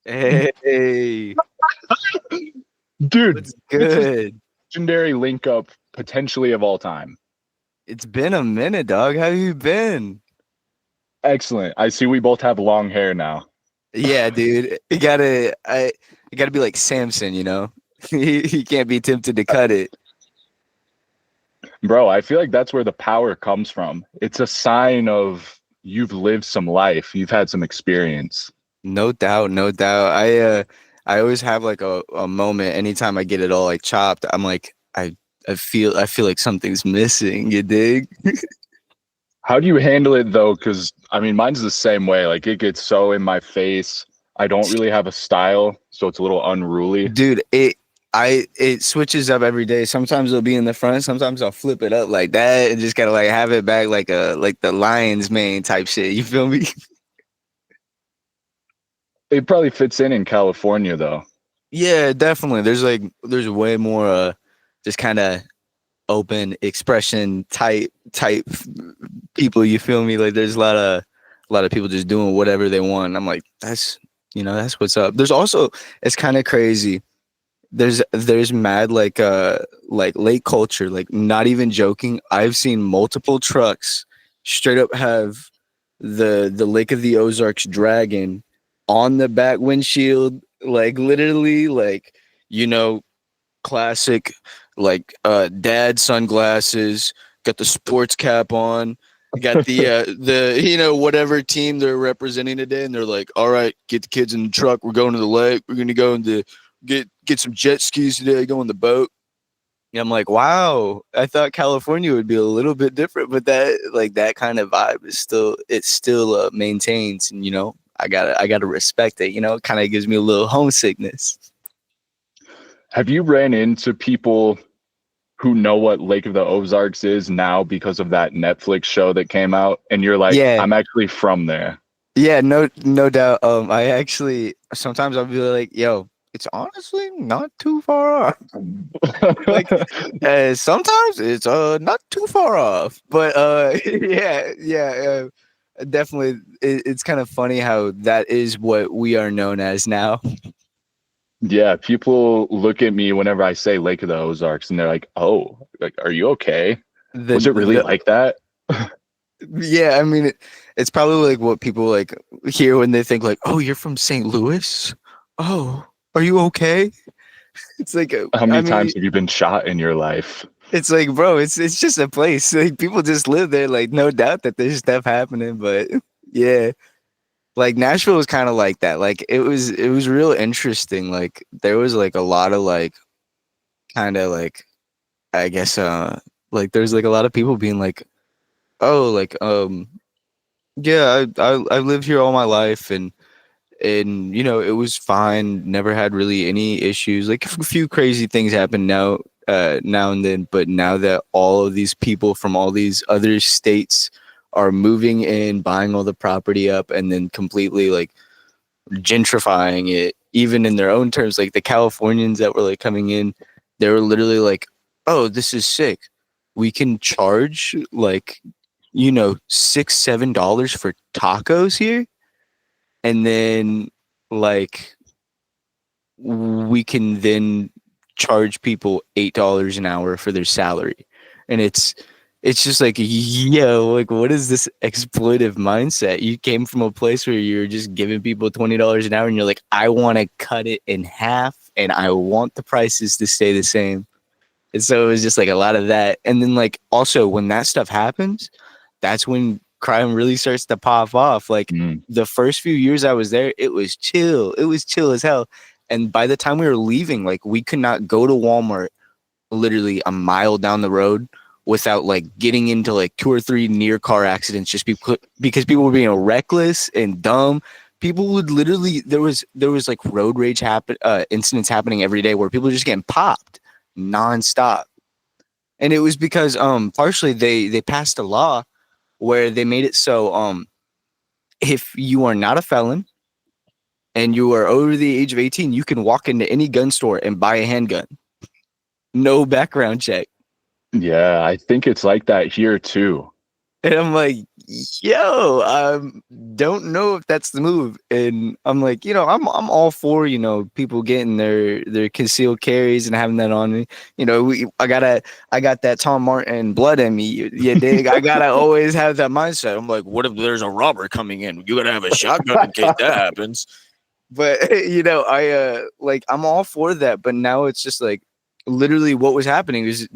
Hey, Dude, what's this is good? legendary link up potentially of all time. It's been a minute, dog. How you been? Excellent. I see we both have long hair now. Yeah, dude. You gotta be like Samson, you know? You can't be tempted to cut it. Bro, I feel like that's where the power comes from. It's a sign of you've lived some life, you've had some experience. No doubt, no doubt. I always have like a moment anytime I get it all like chopped. I'm like, I feel like something's missing, you dig? How do you handle it though? Because I mean, mine's the same way. Like it gets so in my face. I don't really have a style, so it's a little unruly. Dude, it switches up every day. Sometimes it'll be in the front, sometimes I'll flip it up like that and just gotta like have it back like the lion's mane type shit. You feel me? It probably fits in California though. Yeah, definitely. There's way more just kind of open expression type people, you feel me? Like there's a lot of people just doing whatever they want. I'm like, that's that's what's up. There's also it's kind of crazy. There's mad like lake culture, like not even joking. I've seen multiple trucks straight up have the Lake of the Ozarks dragon on the back windshield, like literally like you know classic like dad sunglasses, got the sports cap on, got the whatever team they're representing today, and they're like, all right, get the kids in the truck, we're going to the lake, we're gonna go into get some jet skis today, go on the boat. And I'm like, wow, I thought California would be a little bit different, but that kind of vibe is still maintains, and I gotta respect it. It kind of gives me a little homesickness. Have you ran into people who know what Lake of the Ozarks is now because of that Netflix show that came out, and you're like, Yeah, I'm actually from there. yeah, no doubt. I actually sometimes I'll be like, yo, it's honestly not too far off. Like, sometimes it's not too far off, but yeah, definitely. It's kind of funny how that is what we are known as now. Yeah, people look at me whenever I say Lake of the Ozarks, and they're like, "Oh, like, are you okay? Was it really The like that?" Yeah, I mean, it's probably like what people like hear when they think like, oh, you're from St. Louis. Oh, are you okay? It's like, How I many mean, times have you been shot in your life? it's like, bro, it's just a place. Like people just live there. Like no doubt that there's stuff happening, but yeah, like Nashville was kind of like that. Like it was real interesting. Like there was like a lot of like kind of like I guess like there's like a lot of people being like, oh, like yeah, I lived here all my life, and it was fine, never had really any issues. Like a few crazy things happen now and then, but now that all of these people from all these other states are moving in, buying all the property up, and then completely like gentrifying it, even in their own terms, like the Californians that were like coming in, they were literally like, oh, this is sick, we can charge like $6-7 for tacos here, and then like we can then charge people $8 an hour for their salary. And it's just like, yo, like what is this exploitive mindset? You came from a place where you're just giving people $20 an hour, and you're like, I want to cut it in half, and I want the prices to stay the same. And so it was just like a lot of that. And then like also when that stuff happens, that's when crime really starts to pop off. Like Mm. the first few years I was there, it was chill. It was chill as hell. And by the time we were leaving, like we could not go to Walmart literally a mile down the road without like getting into like two or three near car accidents just because people were being reckless and dumb. People would literally there was like road rage incidents happening every day where people were just getting popped nonstop. And it was because partially they passed a law where they made it so if you are not a felon and you are over the age of 18, you can walk into any gun store and buy a handgun. No background check. Yeah, I think it's like that here too. And I'm like, yo, don't know if that's the move. And I'm like, I'm all for, people getting their concealed carries and having that on me. I got that Tom Martin blood in me. You dig? I gotta always have that mindset. I'm like, what if there's a robber coming in? You gotta have a shotgun in case that happens. But I'm all for that. But now it's just like literally what was happening is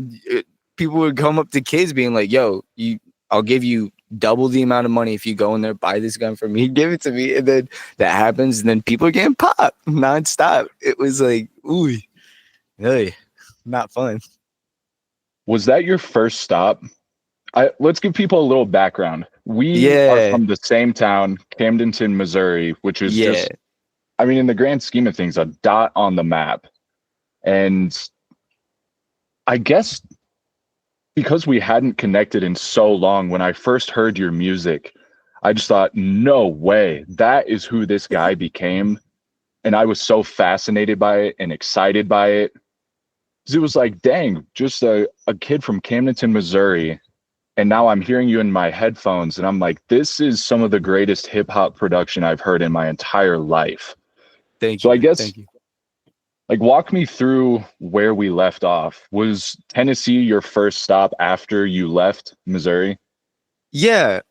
people would come up to kids being like, yo, I'll give you double the amount of money if you go in there, buy this gun for me, give it to me. And then that happens, and then people are getting popped nonstop. It was like, ooh, really not fun. Was that your first stop? Let's give people a little background. We are Yeah. from the same town, Camdenton, Missouri, which is Yeah. just, I mean, in the grand scheme of things, a dot on the map. And I guess because we hadn't connected in so long, when I first heard your music, I just thought, no way, that is who this guy became. And I was so fascinated by it and excited by it. Because it was like, dang, just a kid from Camdenton, Missouri. And now I'm hearing you in my headphones, and I'm like, this is some of the greatest hip hop production I've heard in my entire life. Thank So I you. guess, Thank you. like, walk me through where we left off. Was Tennessee your first stop after you left Missouri? Yeah.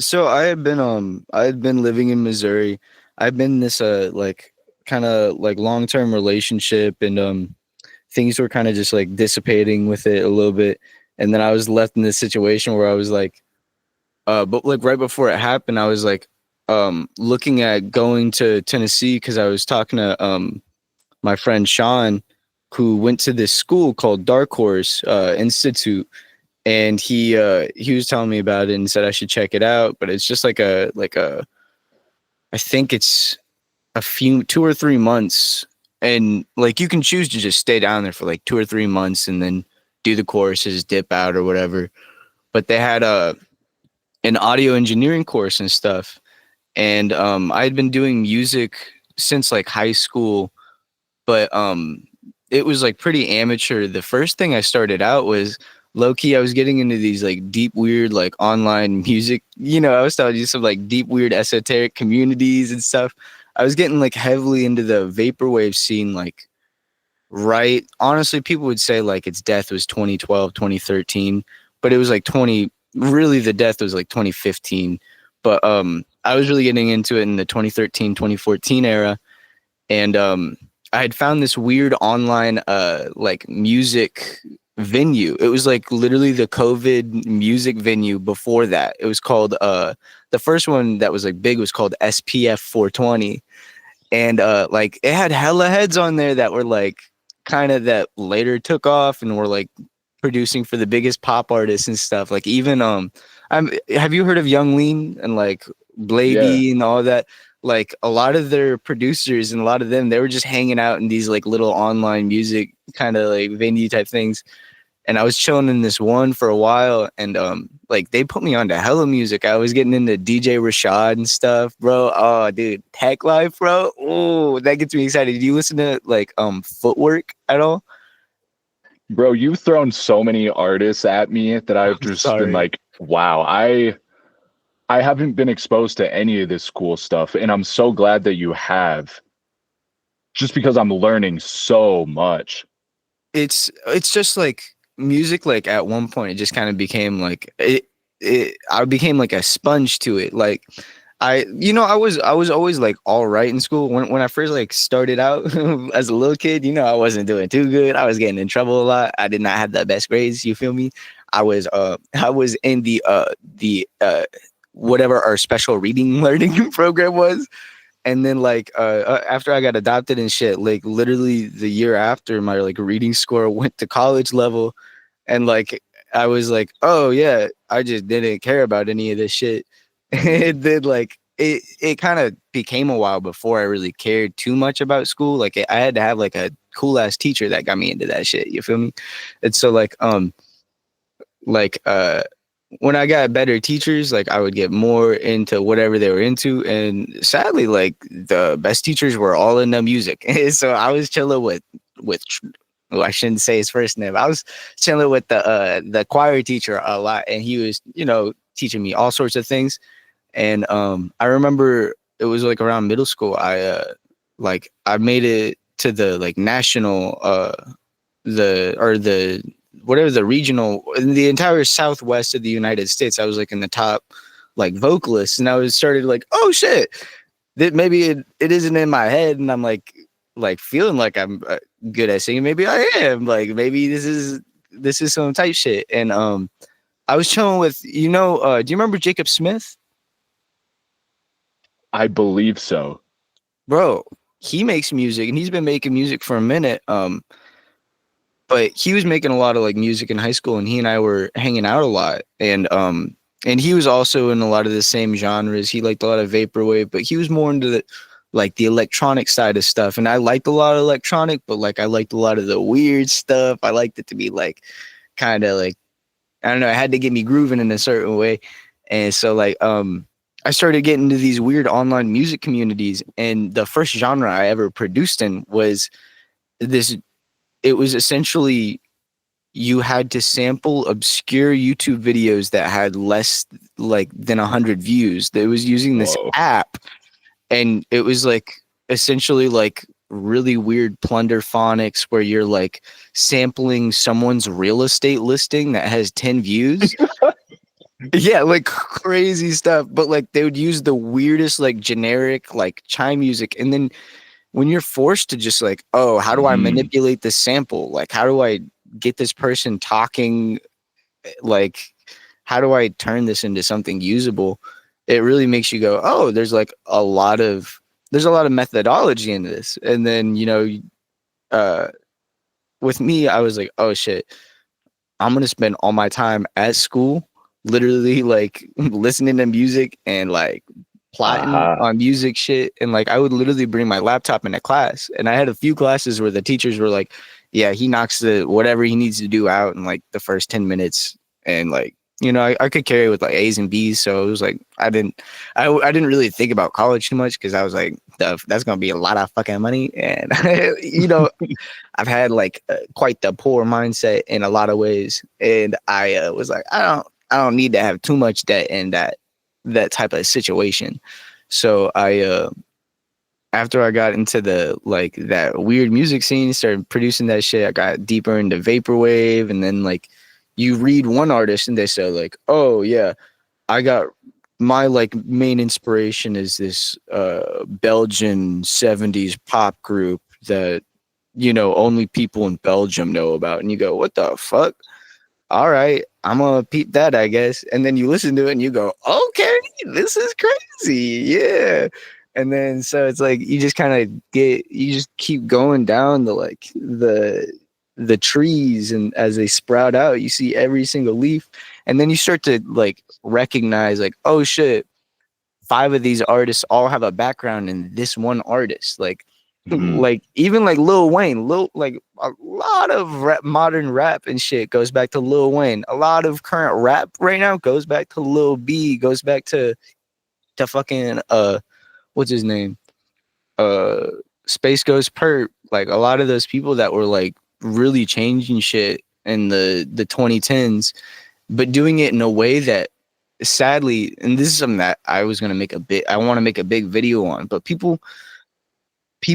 So I had been living in Missouri. I've been in this like kind of like long-term relationship, and things were kind of just like dissipating with it a little bit. And then I was left in this situation where I was like, but like right before it happened, I was like, looking at going to Tennessee because I was talking to my friend Sean, who went to this school called Dark Horse Institute, and he was telling me about it and said I should check it out. But it's just like a I think it's a few 2 or 3 months, and like you can choose to just stay down there for like 2 or 3 months and then do the courses, dip out or whatever. But they had an audio engineering course and stuff, and I had been doing music since like high school, but it was like pretty amateur. The first thing I started out was low key. I was getting into these like deep, weird, like online music. I was telling you some like deep, weird, esoteric communities and stuff. I was getting like heavily into the vaporwave scene, like right. Honestly, people would say like its death was 2012, 2013, but it was like 20. Really, the death was like 2015. But I was really getting into it in the 2013, 2014 era, and I had found this weird online like music venue. It was like literally the COVID music venue before that. It was called the first one that was like big was called SPF 420. And like it had hella heads on there that were like kind of that later took off and were like producing for the biggest pop artists and stuff. Like even have you heard of Young Lean and like Yeah. Blaby and all that? Like a lot of their producers and a lot of them, they were just hanging out in these like little online music kind of like venue type things. And I was chilling in this one for a while, and like they put me onto hella music. I was getting into DJ Rashad and stuff, bro. Oh, dude, Tech Life, bro. Oh, that gets me excited. Do you listen to like Footwork at all? Bro, you've thrown so many artists at me that I've I'm just been sorry. like, wow, I haven't been exposed to any of this cool stuff, and I'm so glad that you have, just because I'm learning so much. It's just like music. Like at one point, it just kind of became like I became like a sponge to it. Like I was always like all right in school when I first like started out as a little kid. I wasn't doing too good. I was getting in trouble a lot. I did not have the best grades. You feel me? I was in the whatever our special reading learning program was. And then like after I got adopted and shit, like literally the year after, my like reading score went to college level, and like I was like, oh yeah, I just didn't care about any of this shit. And then like it kind of became a while before I really cared too much about school. Like I had to have like a cool ass teacher that got me into that shit. You feel me? And so like when I got better teachers, like I would get more into whatever they were into. And sadly, like the best teachers were all in the music. So I was chilling with well, I shouldn't say his first name. I was chilling with the choir teacher a lot, and he was, teaching me all sorts of things. And I remember it was like around middle school. I made it to the like national the whatever the regional in the entire southwest of the United States. I was like in the top like vocalists, and I was started like, oh shit, that maybe it isn't in my head, and I'm like feeling like I'm good at singing. Maybe I am. Like maybe this is some type shit. And I was chilling with do you remember Jacob Smith? I believe so. Bro, he makes music, and he's been making music for a minute. But he was making a lot of like music in high school, and he and I were hanging out a lot. And he was also in a lot of the same genres. He liked a lot of vaporwave, but he was more into the electronic side of stuff. And I liked a lot of electronic, but like I liked a lot of the weird stuff. I liked it to be like kind of like, I don't know, it had to get me grooving in a certain way. And so like I started getting into these weird online music communities, and the first genre I ever produced in was this. It was essentially you had to sample obscure YouTube videos that had less like than 100 views. It was using this Whoa. app, and it was like essentially like really weird plunderphonics where you're like sampling someone's real estate listing that has 10 views. Yeah, like crazy stuff. But like they would use the weirdest like generic like chime music, and then when you're forced to just like, oh, how do I manipulate this sample? Like, how do I get this person talking? Like, how do I turn this into something usable? It really makes you go, oh, there's a lot of methodology in this. And then, with me, I was like, oh shit, I'm going to spend all my time at school, literally like listening to music and like plotting on music shit. And like I would literally bring my laptop into class, and I had a few classes where the teachers were like, yeah, he knocks the whatever he needs to do out in like the first 10 minutes. And like, I could carry with like A's and B's. So it was like I didn't really think about college too much, because I was like, that's gonna be a lot of fucking money. And I've had like quite the poor mindset in a lot of ways. And I was like, I don't need to have too much debt in that type of situation. So I after I got into the like that weird music scene, started producing that shit, I got deeper into vaporwave. And then like you read one artist and they say like, oh yeah, I got my like main inspiration is this Belgian 70s pop group that only people in Belgium know about. And you go, what the fuck? All right, I'm gonna peep that, I guess. And then you listen to it and you go, okay, this is crazy. Yeah. And then so it's like you just keep going down the trees, and as they sprout out, you see every single leaf. And then you start to like recognize like, oh shit, 5 of these artists all have a background in this one artist. Like like even like Lil Wayne, like a lot of modern rap and shit goes back to Lil Wayne. A lot of current rap right now goes back to Lil B, goes back to fucking what's his name? Space Ghost Perp. Like a lot of those people that were like really changing shit in the 2010s, but doing it in a way that sadly, and this is something that I want to make a big video on, but people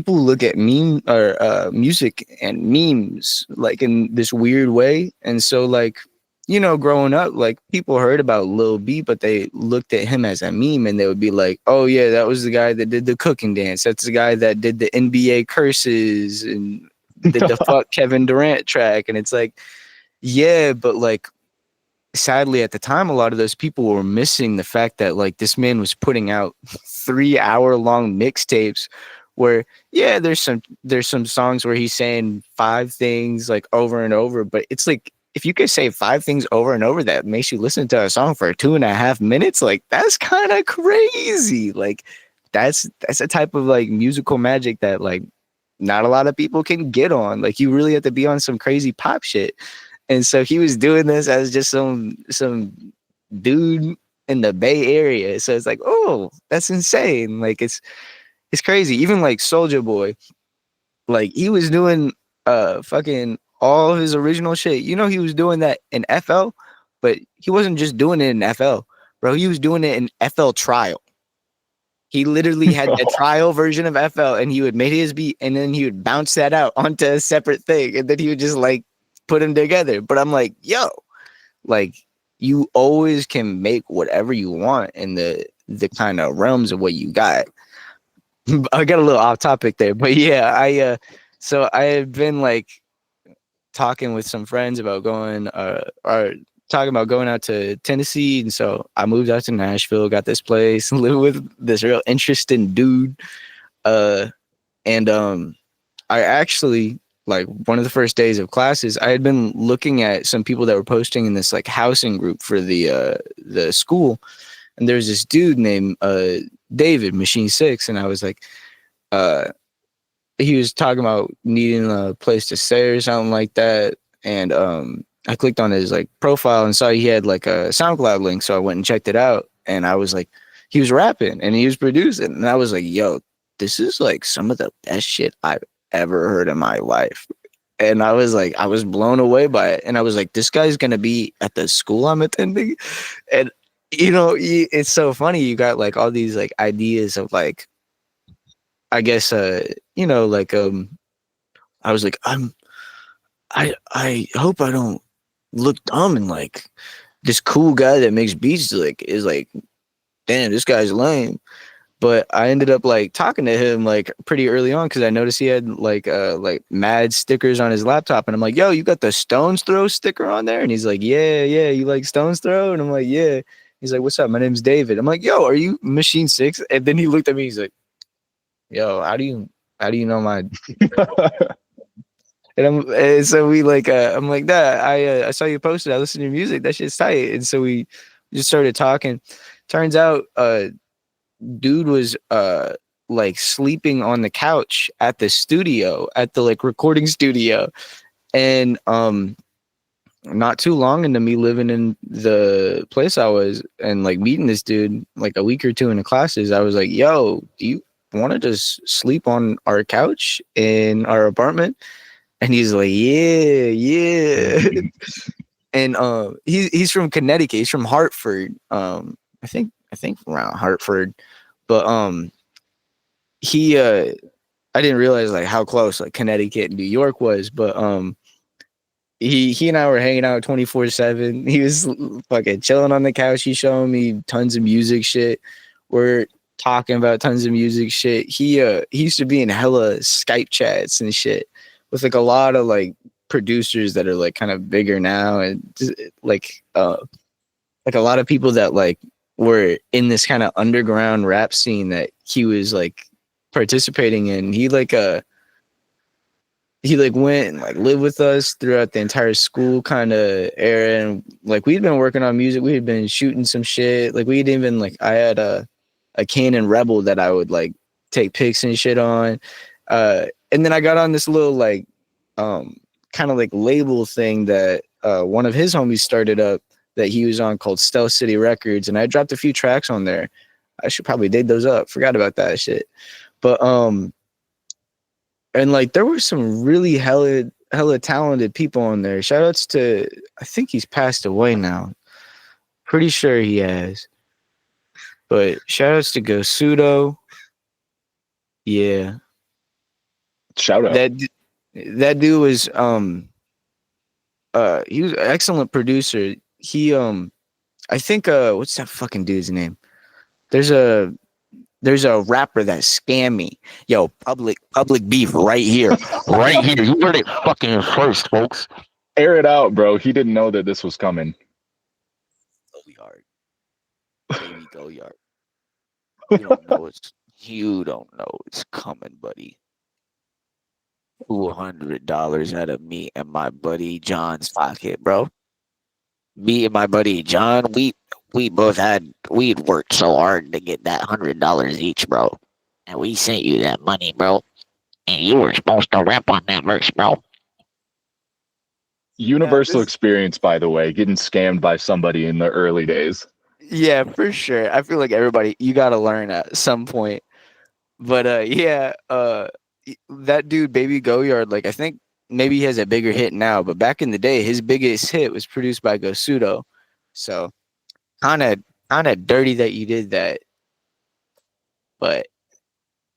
look at meme or music and memes like in this weird way. And so like, growing up, like people heard about Lil B, but they looked at him as a meme, and they would be like, oh yeah, that was the guy that did the cooking dance. That's the guy that did the NBA curses and did the fuck Kevin Durant track. And it's like, yeah, but like, sadly at the time, a lot of those people were missing the fact that like this man was putting out 3-hour-long mixtapes where, yeah, there's some songs where he's saying 5 things like over and over, but it's like, if you could say 5 things over and over that makes you listen to a song for 2.5 minutes, like that's kind of crazy. Like that's a type of like musical magic that like not a lot of people can get on. Like you really have to be on some crazy pop shit. And so he was doing this as just some dude in the Bay Area. So it's like, oh, that's insane. Like it's crazy. Even like Soulja Boy, like he was doing fucking all of his original shit. He was doing that in FL, but he wasn't just doing it in FL. bro. He was doing it in FL Trial. He literally had a trial version of FL, and he would make his beat, and then he would bounce that out onto a separate thing, and then he would just like put them together. But I'm like, yo, like you always can make whatever you want in the kind of realms of what you got. I got a little off topic there, but yeah, so I had been like talking with some friends about going or talking about going out to Tennessee, and so I moved out to Nashville, got this place, lived with this real interesting dude, and I actually, like, one of the first days of classes, I had been looking at some people that were posting in this like housing group for the school, and there's this dude named David Machinesix, and I was like, he was talking about needing a place to stay or something like that, and I clicked on his like profile and saw he had like a SoundCloud link, so I went and checked it out, and I was like, he was rapping and he was producing, and I was like, yo, this is like some of the best shit I've ever heard in my life. And I was like, I was blown away by it, and I was like, this guy's gonna be at the school I'm attending, and you know, it's so funny. You got like all these like ideas of like, I guess, you know, like I was like, I hope I don't look dumb, and like this cool guy that makes beats like is like, damn, this guy's lame. But I ended up like talking to him like pretty early on, because I noticed he had like mad stickers on his laptop, and I'm like, yo, you got the Stones Throw sticker on there? And he's like, yeah, you like Stones Throw? And I'm like, yeah. He's like, what's up? My name's David. I'm like, yo, are you Machinesix? And then he looked at me, he's like, yo, how do you know my and so we like I'm like, that I saw you posted, I listened to your music, that shit's tight. And so we just started talking. Turns out dude was like sleeping on the couch at the studio, at the like recording studio. And not too long into me living in the place I was and like meeting this dude like a week or two into classes, I was like, yo, do you want to just sleep on our couch in our apartment? And he's like, yeah. And he's from Connecticut. He's from Hartford. I think around Hartford. But he I didn't realize like how close like Connecticut and New York was, but he and I were hanging out 24/7. He was fucking chilling on the couch. He's showing me tons of music shit. We're talking about tons of music shit. He used to be in hella Skype chats and shit with like a lot of like producers that are like kind of bigger now, and just, like a lot of people that like were in this kind of underground rap scene that he was like participating in. He went and like lived with us throughout the entire school kind of era, and like we'd been working on music, we had been shooting some shit, like we'd even like, I had a Canon Rebel that I would like take pics and shit on, and then I got on this little like kind of like label thing that one of his homies started up that he was on, called Stealth City Records, and I dropped a few tracks on there. I should probably dig those up, forgot about that shit. But and like there were some really hella talented people on there. Shout outs to, I think he's passed away now, pretty sure he has, but shout outs to Go Pseudo. Yeah, shout out. That dude was he was an excellent producer. He I think what's that fucking dude's name? There's a rapper that scammed me. Yo, public beef right here. Right here. You heard it fucking first, folks. Air it out, bro. He didn't know that this was coming. Go yard. Baby, go yard. You don't know it's coming, buddy. $200 out of me and my buddy John's pocket, bro. Me and my buddy John, we both we'd worked so hard to get that $100 each, bro. And we sent you that money, bro. And you were supposed to rap on that verse, bro. Universal experience, by the way, getting scammed by somebody in the early days. Yeah, for sure. I feel like everybody, you gotta learn at some point. But that dude, Baby Goyard, like I think maybe he has a bigger hit now, but back in the day, his biggest hit was produced by Go Pseudo. So kind of kind of dirty that you did that, but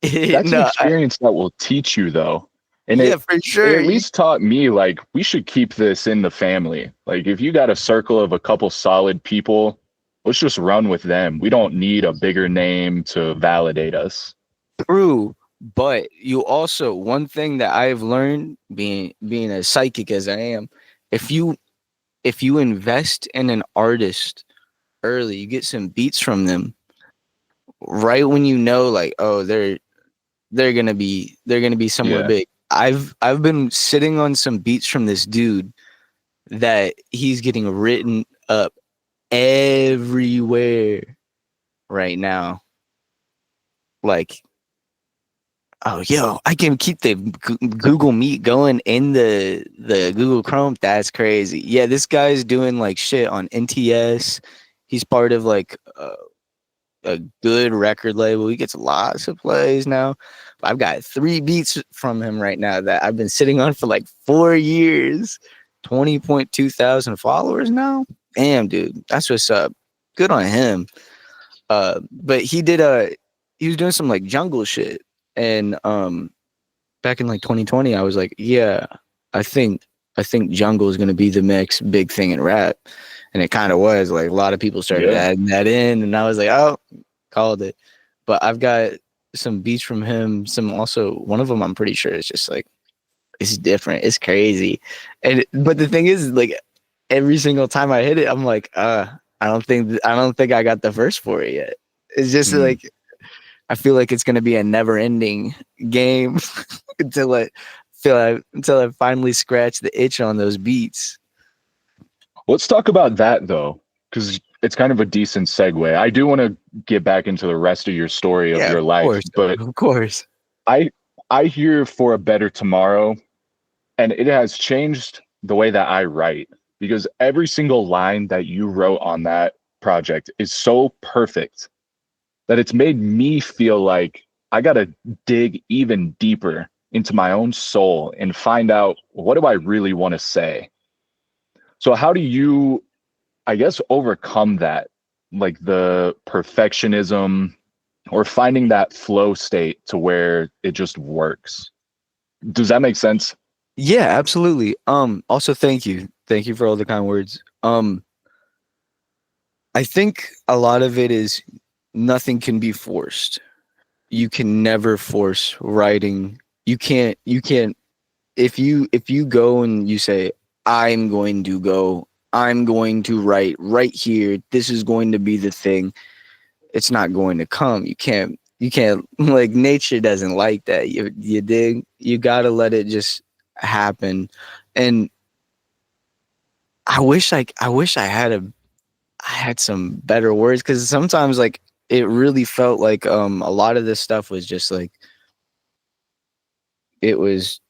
That's an no, experience that will teach you though. And yeah, it for it sure. at least taught me like we should keep this in the family. Like if you got a circle of a couple solid people, let's just run with them. We don't need a bigger name to validate us. True, but you also one thing that I've learned being as psychic as I am, if you invest in an artist early, you get some beats from them right when you know like, oh, they're gonna be somewhere Yeah. big. I've been sitting on some beats from this dude that he's getting written up everywhere right now. Like, oh, yo, I can keep the Google Meet going in the Google Chrome. That's crazy. Yeah, this guy's doing like shit on NTS. He's part of like a good record label. He gets lots of plays now. I've got 3 beats from him right now that I've been sitting on for like 4 years. 20.2 thousand followers now. Damn, dude, that's what's up. Good on him. But he was doing some like jungle shit, and back in like 2020, I was like, yeah, I think jungle is gonna be the next big thing in rap, and it kind of was. Like a lot of people started Yeah. adding that in, and I was like, oh, called it. But I've got some beats from him. Some also one of them I'm pretty sure is just like it's different. It's crazy, and but the thing is like every single time I hit it, I'm like, I don't think I got the verse for it yet. It's just Mm. like I feel like it's gonna be a never ending game until I finally scratch the itch on those beats. Let's talk about that though, because it's kind of a decent segue. I do want to get back into the rest of your story of Yeah, your of life, course, but of course. I I hear For a Better Tomorrow, and it has changed the way that I write because every single line that you wrote on that project is so perfect that it's made me feel like I got to dig even deeper into my own soul and find out what do I really want to say. So how do you, I guess, overcome that, like the perfectionism or finding that flow state to where it just works? Does that make sense? Yeah, absolutely. Also thank you for all the kind words. I think a lot of it is nothing can be forced. You can never force writing. You can't if you go and you say I'm going to write right here, this is going to be the thing, it's not going to come. You can't like nature doesn't like that. You dig? You got to let it just happen. And I wish I had some better words, cuz sometimes like it really felt like a lot of this stuff was just like it was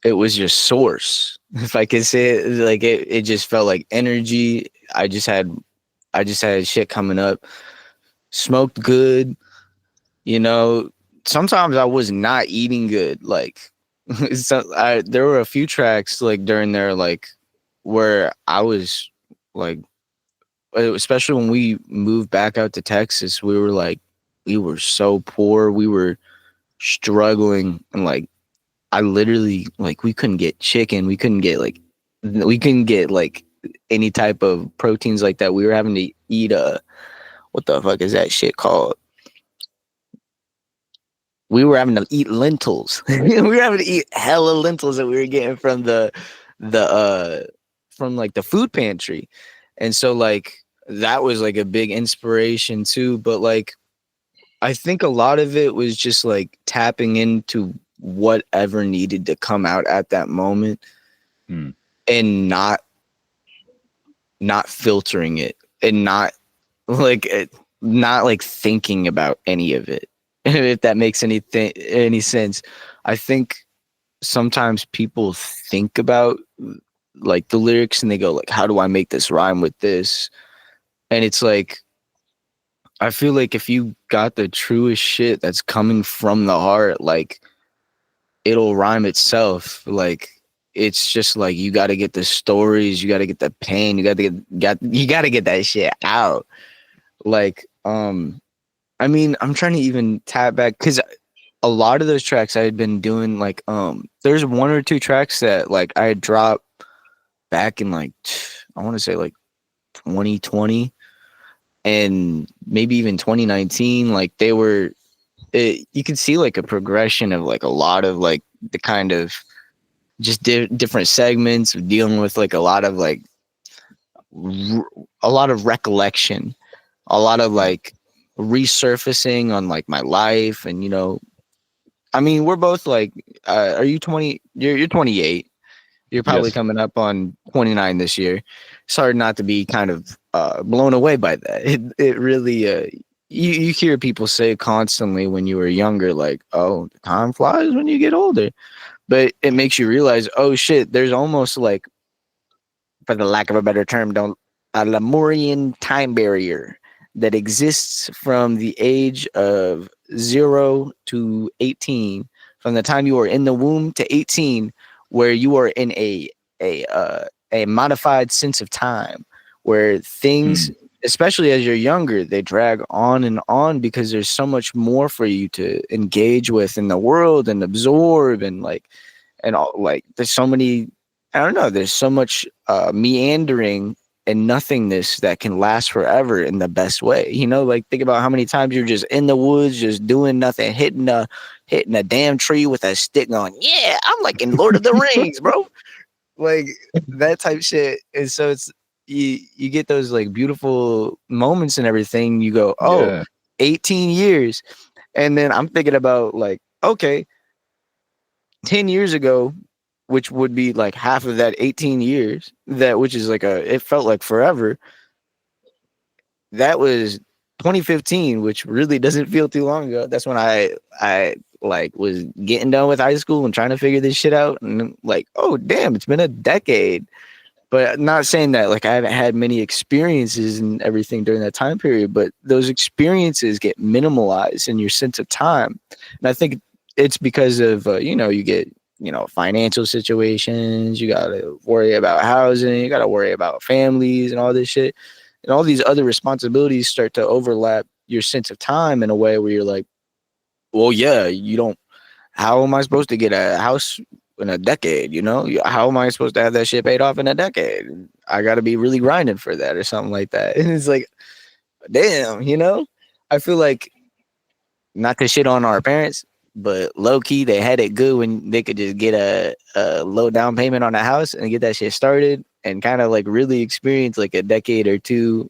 it was just source. If I could say it, like it just felt like energy. I just had shit coming up. Smoked good, you know. Sometimes I was not eating good. Like there were a few tracks like during there like where I was like especially when we moved back out to Texas, we were so poor. We were struggling and like I literally like we couldn't get chicken. We couldn't get like any type of proteins like that. We were having to eat what the fuck is that shit called? We were having to eat lentils. We were having to eat hella lentils that we were getting from the from like the food pantry. And so like that was like a big inspiration too. But like I think a lot of it was just like tapping into whatever needed to come out at that moment Hmm. and not filtering it and like not like thinking about any of it. If that makes any sense. I think sometimes people think about like the lyrics and they go like, how do I make this rhyme with this? And it's like I feel like if you got the truest shit that's coming from the heart, like it'll rhyme itself. Like it's just like you got to get the stories, you got to get the pain, you got to get that shit out. like I mean, I'm trying to even tap back because a lot of those tracks I had been doing like there's one or two tracks that like I had dropped back in like I want to say like 2020 and maybe even 2019. Like they were you could see like a progression of like a lot of like the kind of just different segments of dealing with like a lot of like a lot of recollection, a lot of like resurfacing on like my life. And you know, I mean, we're both like are you 20? You're 28. You're probably Yes. coming up on 29 this year. It's hard not to be kind of blown away by that. It really you hear people say constantly when you were younger, like, oh, time flies when you get older. But it makes you realize, oh shit, there's almost like, for the lack of a better term, don't a Lemurian time barrier that exists from the age of 0 to 18, from the time you are in the womb to 18, where you are in a modified sense of time, where things, Hmm. especially as you're younger, they drag on because there's so much more for you to engage with in the world and absorb and like and all, like there's so many, I don't know, there's so much meandering and nothingness that can last forever in the best way. You know, like think about how many times you're just in the woods, just doing nothing, hitting a damn tree with a stick going, yeah, I'm like in Lord of the Rings, bro. Like that type shit. And so it's you get those like beautiful moments and everything. You go, oh, Yeah. 18 years. And then I'm thinking about like, okay, 10 years ago, which would be like half of that 18 years, that which is like it felt like forever. That was 2015, which really doesn't feel too long ago. That's when I like was getting done with high school and trying to figure this shit out. And like, oh damn, it's been a decade. But not saying that like I haven't had many experiences and everything during that time period, but those experiences get minimalized in your sense of time. And I think it's because of you know, you get, you know, financial situations, you got to worry about housing, you got to worry about families and all this shit. And all these other responsibilities start to overlap your sense of time in a way where you're like, well, yeah, you don't, how am I supposed to get a house in a decade? You know, how am I supposed to have that shit paid off in a decade? I got to be really grinding for that or something like that. And it's like, damn, you know, I feel like, not to shit on our parents, but low key, they had it good when they could just get a low down payment on a house and get that shit started and kind of like really experience like a decade or two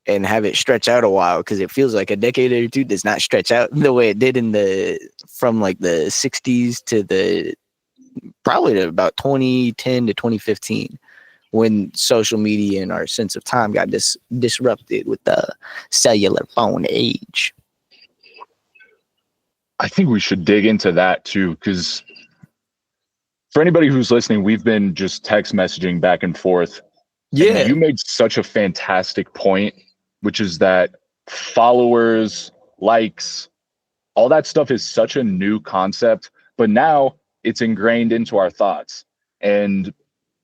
and have it stretch out a while, because it feels like a decade or two does not stretch out the way it did in the from like the 60s to the probably to about 2010 to 2015, when social media and our sense of time got disrupted with the cellular phone age. I think we should dig into that too, because for anybody who's listening, we've been just text messaging back and forth. And Yeah. you made such a fantastic point, which is that followers, likes, all that stuff is such a new concept, but now it's ingrained into our thoughts. And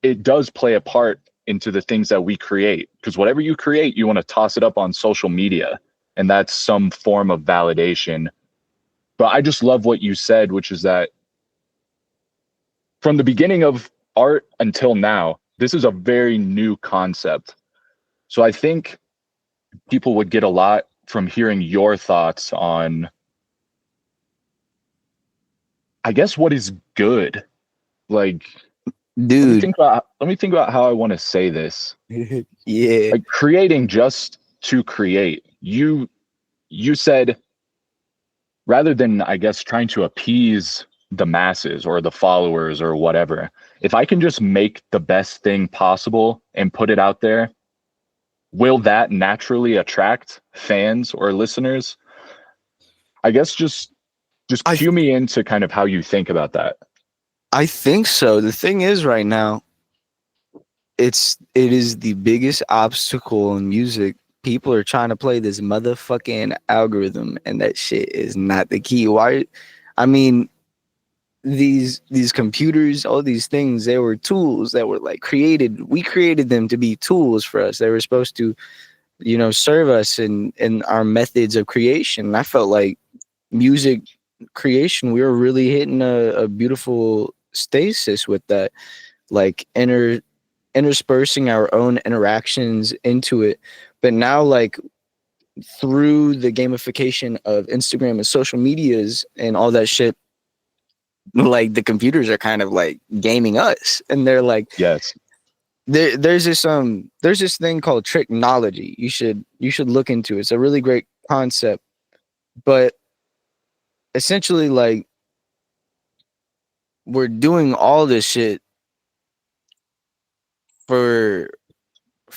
it does play a part into the things that we create, because whatever you create, you want to toss it up on social media. And that's some form of validation. But I just love what you said, which is that from the beginning of art until now, this is a very new concept. So I think people would get a lot from hearing your thoughts on, I guess, what is good. Like, Dude. let me think about how I want to say this. Yeah. Like creating just to create. You said, rather than, I guess, trying to appease the masses or the followers or whatever, if I can just make the best thing possible and put it out there, will that naturally attract fans or listeners? I guess just I cue me into kind of how you think about that. I think so. The thing is, right now, it is the biggest obstacle in music. People are trying to play this motherfucking algorithm, and that shit is not the key. Why? I mean, these computers, all these things, they were tools that were like created. We created them to be tools for us. They were supposed to serve us in our methods of creation. And I felt like music creation, we were really hitting a beautiful stasis with that, like interspersing our own interactions into it. But now, like, through the gamification of Instagram and social medias and all that shit, like the computers are kind of like gaming us, and they're like, Yes. there's this thing called technology. You should look into it. It's a really great concept, but essentially, like, we're doing all this shit for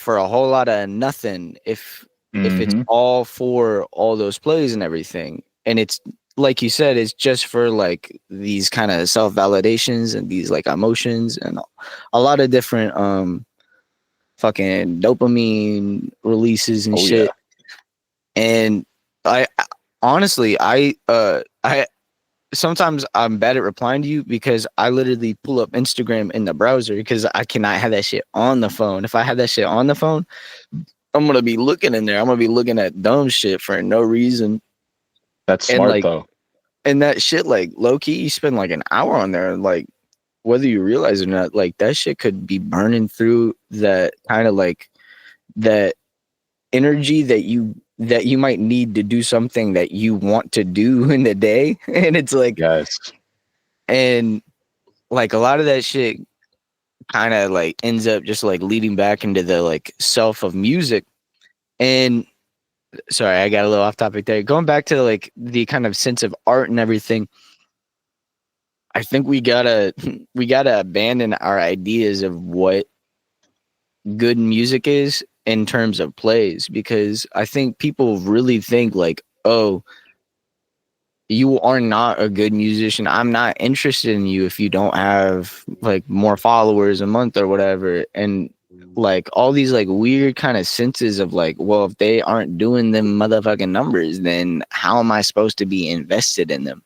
a whole lot of nothing if it's Hmm. all for all those plays and everything. And it's like you said, it's just for like these kind of self-validations and these like emotions and a lot of different fucking dopamine releases and Oh shit. yeah. And honestly, I sometimes I'm bad at replying to you because I literally pull up Instagram in the browser because I cannot have that shit on the phone. If I have that shit on the phone, I'm gonna be looking in there. I'm gonna be looking at dumb shit for no reason. That's And smart like, though. and that shit, like, low key, you spend like an hour on there, and like, whether you realize it or not, like, that shit could be burning through that kind of like that energy that you might need to do something that you want to do in the day. And it's like, Yes. and like a lot of that shit kind of like ends up just like leading back into the like self of music. And sorry, I got a little off topic there. Going back to like the kind of sense of art and everything, I think we gotta we gotta abandon our ideas of what good music is in terms of plays, because I think people really think like, oh, you are not a good musician. I'm not interested in you if you don't have like more followers a month or whatever. And like all these like weird kind of senses of like, well, if they aren't doing them motherfucking numbers, then how am I supposed to be invested in them?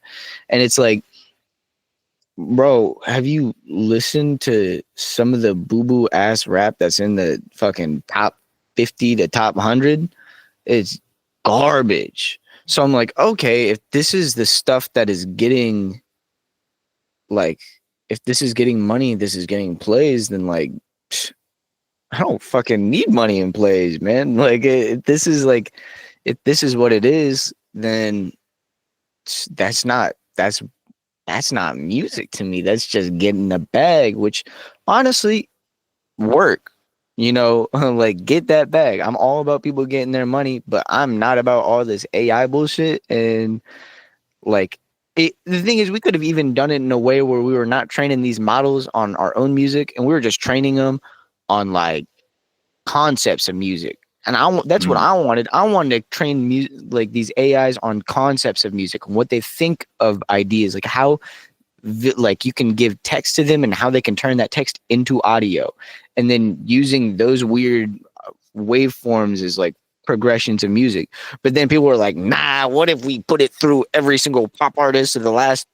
And it's like, bro, have you listened to some of the boo boo ass rap that's in the fucking top 50 to top 100? It's garbage. So I'm like, okay, if this is the stuff that is getting like, if this is getting money, this is getting plays, then like, I don't fucking need money in plays, man. Like, if this is like, if this is what it is, then that's not that's not music to me. That's just getting a bag, which honestly work. Like, get that bag. I'm all about people getting their money, but I'm not about all this AI bullshit. And like, the thing is, we could have even done it in a way where we were not training these models on our own music, and we were just training them on like concepts of music. And that's what Mm. I wanted. I wanted to train like these AIs on concepts of music and what they think of ideas, like how like you can give text to them and how they can turn that text into audio, and then using those weird waveforms as like progressions of music. But then people were like, nah, what if we put it through every single pop artist of the last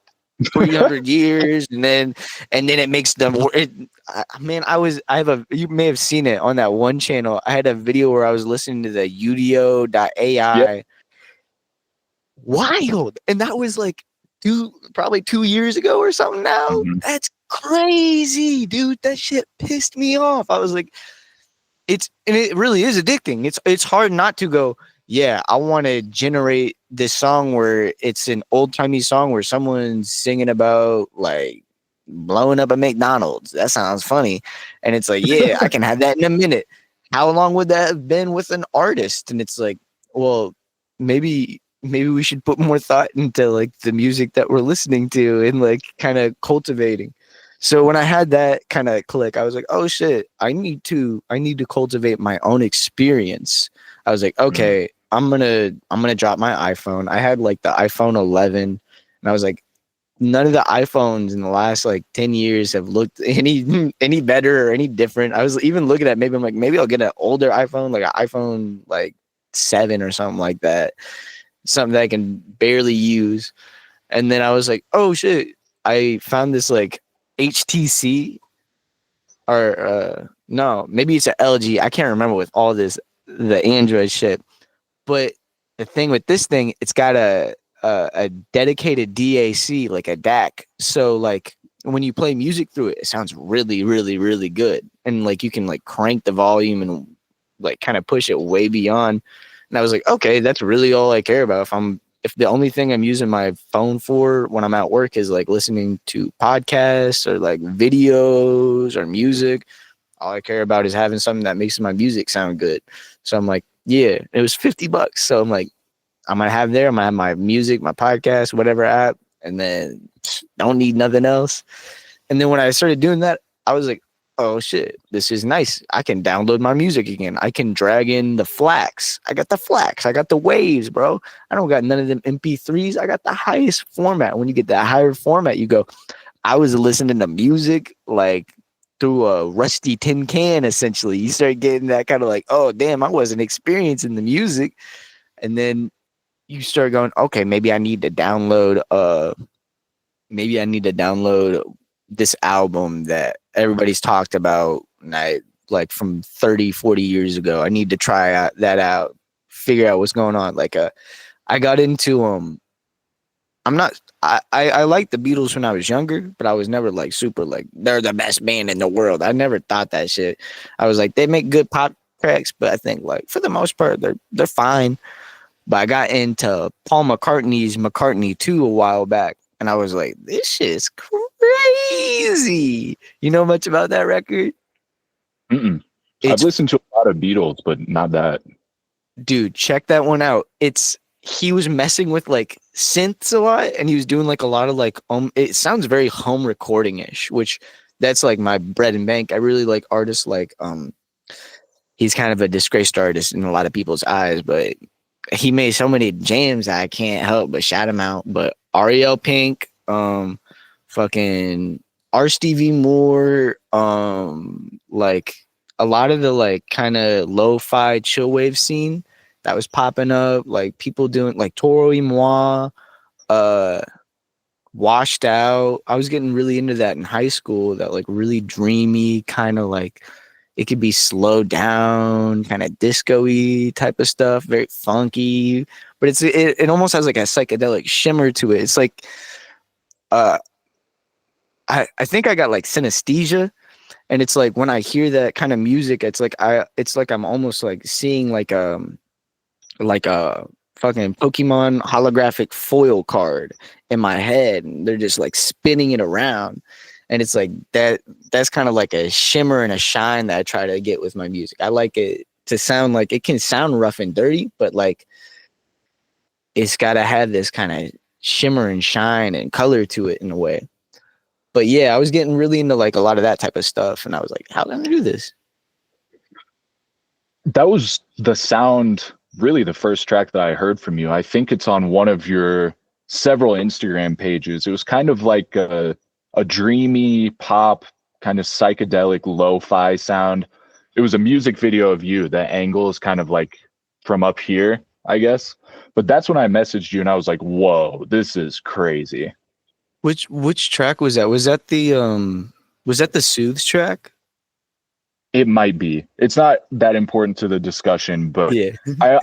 300 years, and then it makes them man, you may have seen it on that one channel. I had a video where I was listening to the Udio Yeah. AI. Wild. And that was like probably 2 years ago or something now. Hmm. That's crazy, dude. That shit pissed me off. I was like, and it really is addicting. It's hard not to go, yeah, I want to generate this song where it's an old-timey song where someone's singing about like blowing up a McDonald's. That sounds funny. And it's like, yeah, I can have that in a minute. How long would that have been with an artist? And it's like, well, maybe we should put more thought into like the music that we're listening to and like kind of cultivating. So when I had that kind of click, I was like, oh shit, I need to cultivate my own experience. I was like, Mm. okay, I'm gonna drop my iPhone. I had like the iPhone 11, and I was like, none of the iPhones in the last like 10 years have looked any better or any different. I was even looking at, maybe I'll get an older iPhone, like an iPhone like 7 or something like that, something that I can barely use. And then I was like, oh shit, I found this like HTC, or no, maybe it's an LG. I can't remember with all this the Android shit. But the thing with this thing, it's got a dedicated DAC, like a DAC. So like when you play music through it, it sounds really, really, really good. And like you can like crank the volume and like kind of push it way beyond. And I was like, okay, that's really all I care about. If the only thing I'm using my phone for when I'm at work is like listening to podcasts or like videos or music, all I care about is having something that makes my music sound good. So I'm like, yeah, it was $50. So I'm like, I'm gonna have my music, my podcast, whatever app, and then don't need nothing else. And then when I started doing that, I was like, oh shit, this is nice. I can download my music again. I can drag in the FLACs. I got the FLACs. I got the waves, bro. I don't got none of them MP3s. I got the highest format. When you get that higher format, you go, I was listening to music like through a rusty tin can, essentially. You start getting that kind of like, oh damn, I wasn't experiencing the music. And then you start going, okay, maybe I need to download this album that everybody's talked about, and I like from 30, 40 years ago. I need to try that out, figure out what's going on. Like I got into I liked the Beatles when I was younger, but I was never like super like they're the best band in the world. I never thought that shit. I was like, they make good pop tracks, but I think like for the most part they're fine. But I got into Paul McCartney's McCartney 2 a while back, and I was like, this shit is crazy. You know much about that record? I've listened to a lot of Beatles, but not that. Dude, check that one out. He was messing with like synths a lot, and he was doing like a lot of like it sounds very home recording-ish, which that's like my bread and bank. I really like artists like he's kind of a disgraced artist in a lot of people's eyes, but he made so many jams that I can't help but shout him out. But Ariel Pink, fucking R. Stevie Moore, like a lot of the like kind of lo-fi chill wave scene that was popping up, like people doing like Toro y Moi, Washed Out. I was getting really into that in high school, that like really dreamy kind of like it could be slowed down, kind of disco-y type of stuff, very funky, but it almost has like a psychedelic shimmer to it. It's like I think I got like synesthesia, and it's like when I hear that kind of music, it's like I'm almost like seeing like a fucking Pokemon holographic foil card in my head, and they're just like spinning it around. And it's like that's kind of like a shimmer and a shine that I try to get with my music. I like it to sound like it can sound rough and dirty, but like it's got to have this kind of shimmer and shine and color to it in a way. But yeah, I was getting really into like a lot of that type of stuff, and I was like, how can I do this? That was the sound, really the first track that I heard from you. I think it's on one of your several Instagram pages. It was kind of like a dreamy pop, kind of psychedelic lo-fi sound. It was a music video of you. The angle is kind of like from up here, I guess. But that's when I messaged you and I was like, whoa, this is crazy. Which track was that? Was that the Soothes track? It might be. It's not that important to the discussion, but yeah.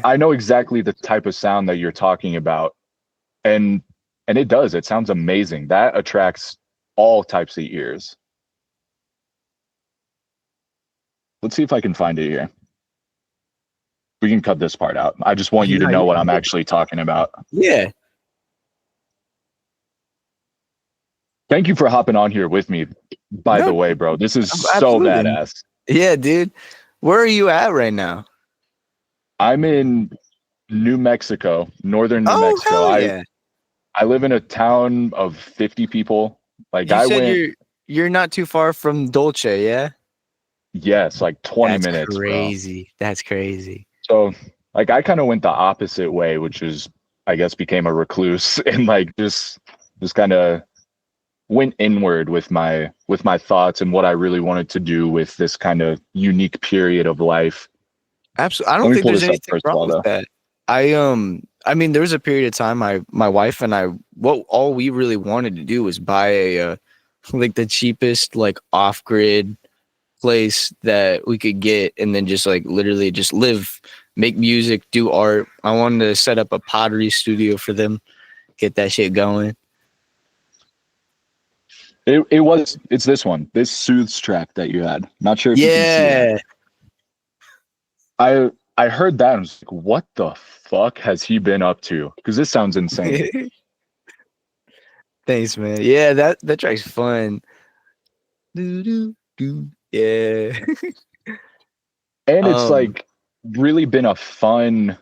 I know exactly the type of sound that you're talking about. And it does. It sounds amazing. That attracts all types of ears. Let's see if I can find it here. We can cut this part out. I just want you to know what I'm actually talking about. Yeah. Thank you for hopping on here with me, by the way, bro. This is so badass. Yeah, dude. Where are you at right now? I'm in New Mexico, northern New Mexico. Hell yeah. I live in a town of 50 people. Like you're not too far from Dolce, yeah? Yes, like 20 minutes. That's crazy. Bro. That's crazy. So like I kind of went the opposite way, which is I guess became a recluse and like just kind of went inward with my thoughts and what I really wanted to do with this kind of unique period of life. Absolutely. I don't think there's anything wrong with that. I mean, there was a period of time my wife and I, all we really wanted to do was buy a like the cheapest like off-grid place that we could get and then just like literally just live, make music, do art. I wanted to set up a pottery studio for them, get that shit going. It's this one, this Soothes track that you had. Not sure if you can see it. I heard that and I was like, what the fuck has he been up to? Because this sounds insane. Thanks, man. Yeah, that track's fun. Yeah. And it's like really been a fun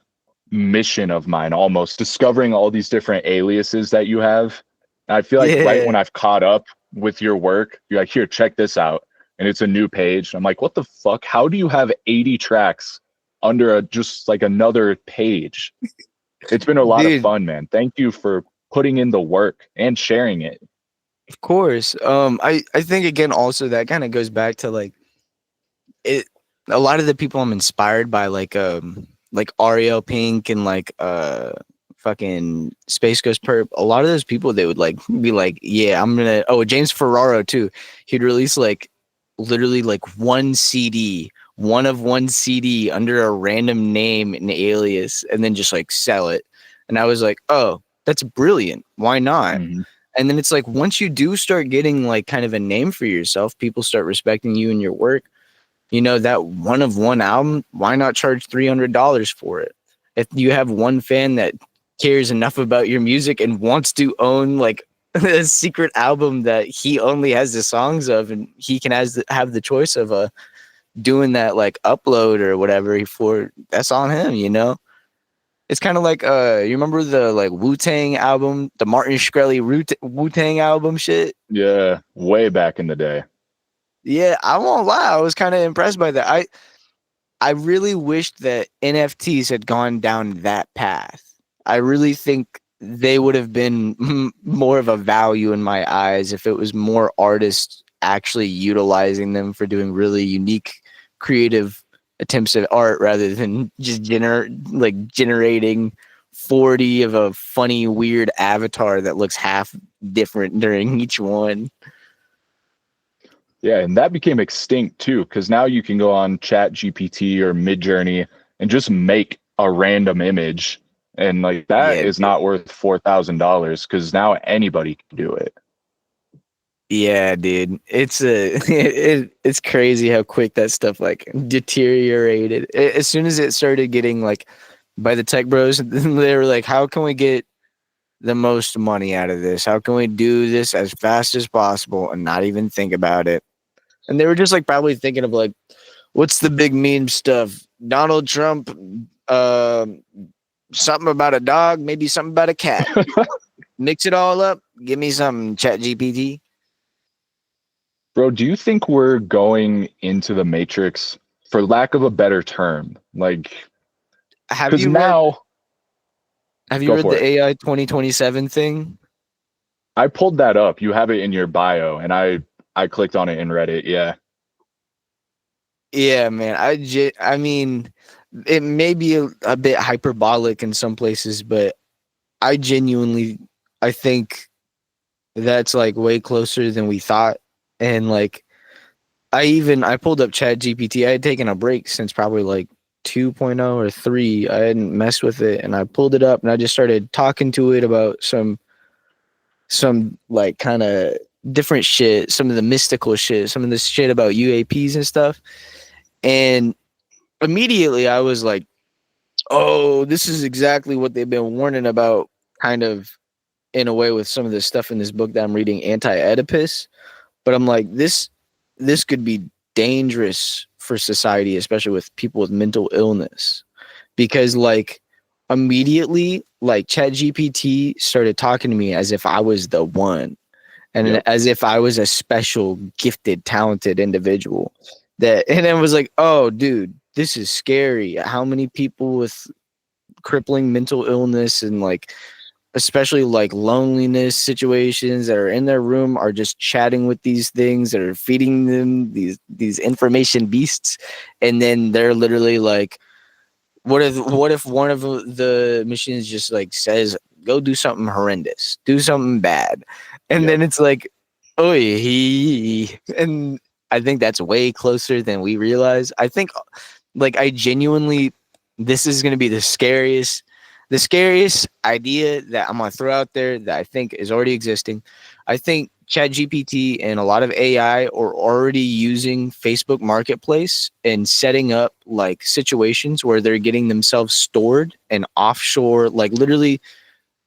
mission of mine, almost discovering all these different aliases that you have. And I feel like right when I've caught up with your work, you're like, here, check this out. And it's a new page. I'm like, what the fuck? How do you have 80 tracks under just like another page? It's been a lot of fun, man. Thank you for putting in the work and sharing it. Of course. I think again also that kind of goes back to like it. A lot of the people I'm inspired by, like Ariel Pink and like fucking Space Ghost Perp. A lot of those people, they would like be like, yeah, I'm gonna. Oh, James Ferraro too. He'd release like literally like one CD under a random name and alias, and then just like sell it. And I was like, oh, that's brilliant. Why not? Mm-hmm. And then it's like, once you do start getting like kind of a name for yourself, people start respecting you and your work. You know, that one of one album, why not charge $300 for it? If you have one fan that cares enough about your music and wants to own like a secret album that he only has the songs of, and he can have the choice of doing that like upload or whatever for, that's on him, you know? It's kind of like you remember the like Wu Tang album, the Martin Shkreli Wu Tang album shit? Yeah, way back in the day. Yeah, I won't lie, I was kind of impressed by that. I really wished that NFTs had gone down that path. I really think they would have been more of a value in my eyes if it was more artists actually utilizing them for doing really unique, creative attempts at art rather than just generating 40 of a funny, weird avatar that looks half different during each one. Yeah, and that became extinct too, because now you can go on ChatGPT or Midjourney and just make a random image, and like that is not worth $4,000 because now anybody can do it. Yeah, dude, it's it's crazy how quick that stuff like deteriorated. As soon as it started getting like by the tech bros, they were like, "How can we get the most money out of this? How can we do this as fast as possible and not even think about it?" And they were just like probably thinking of like, what's the big meme stuff? Donald Trump, something about a dog, maybe something about a cat. Mix it all up. Give me some ChatGPT. Bro, do you think we're going into the Matrix, for lack of a better term? Like, have you read the it. AI 2027 thing? I pulled that up. You have it in your bio, and I clicked on it and read it. Yeah. Yeah, man. I mean, it may be a bit hyperbolic in some places, but I think that's like way closer than we thought. And like, I pulled up ChatGPT. I had taken a break since probably like 2.0 or 3. I hadn't messed with it, and I pulled it up and I just started talking to it about some like kind of different shit, some of the mystical shit, some of this shit about UAPs and stuff. And immediately I was like, oh, this is exactly what they've been warning about, kind of in a way, with some of the stuff in this book that I'm reading, Anti-Oedipus. But I'm like, this could be dangerous for society, especially with people with mental illness, because like immediately, like ChatGPT started talking to me as if I was the one, and as if I was a special, gifted, talented individual. And it was like, oh, dude, this is scary. How many people with crippling mental illness and like especially like loneliness situations that are in their room are just chatting with these things that are feeding them these information beasts, and then they're literally like, what if one of the machines just like says, go do something horrendous, do something bad, and then it's like, oh, and I think that's way closer than we realize. I think, like, I genuinely, this is going to be the scariest idea that I'm going to throw out there that I think is already existing. I think ChatGPT and a lot of AI are already using Facebook Marketplace and setting up like situations where they're getting themselves stored and offshore, like literally,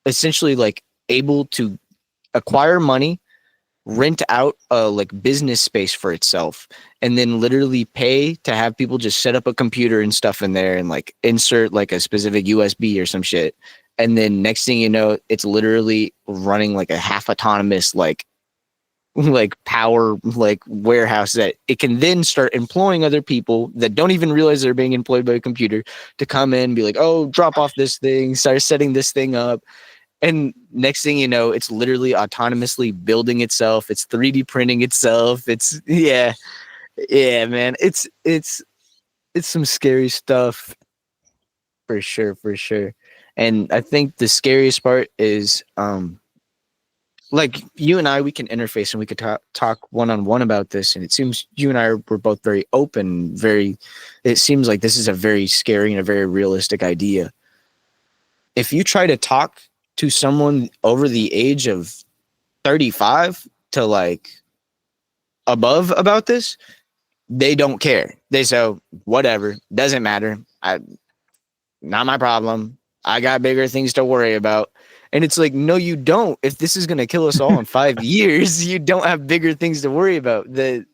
essentially, like able to acquire money, rent out a like business space for itself, and then literally pay to have people just set up a computer and stuff in there and like insert like a specific USB or some shit. And then next thing you know, it's literally running like a half autonomous like power like warehouse that it can then start employing other people that don't even realize they're being employed by a computer to come in and be like, oh, drop off this thing, start setting this thing up. And next thing you know, it's literally autonomously building itself. It's 3D printing itself. It's yeah, man. It's some scary stuff for sure, for sure. And I think the scariest part is like you and I, we can interface and we could talk one-on-one about this. And it seems you and I were both very open, it seems like this is a very scary and a very realistic idea. If you try to talk to someone over the age of 35 to like above about this, they don't care. They say, whatever, doesn't matter. Not my problem. I got bigger things to worry about. And it's like, no, you don't. If this is going to kill us all in 5 years, you don't have bigger things to worry about. The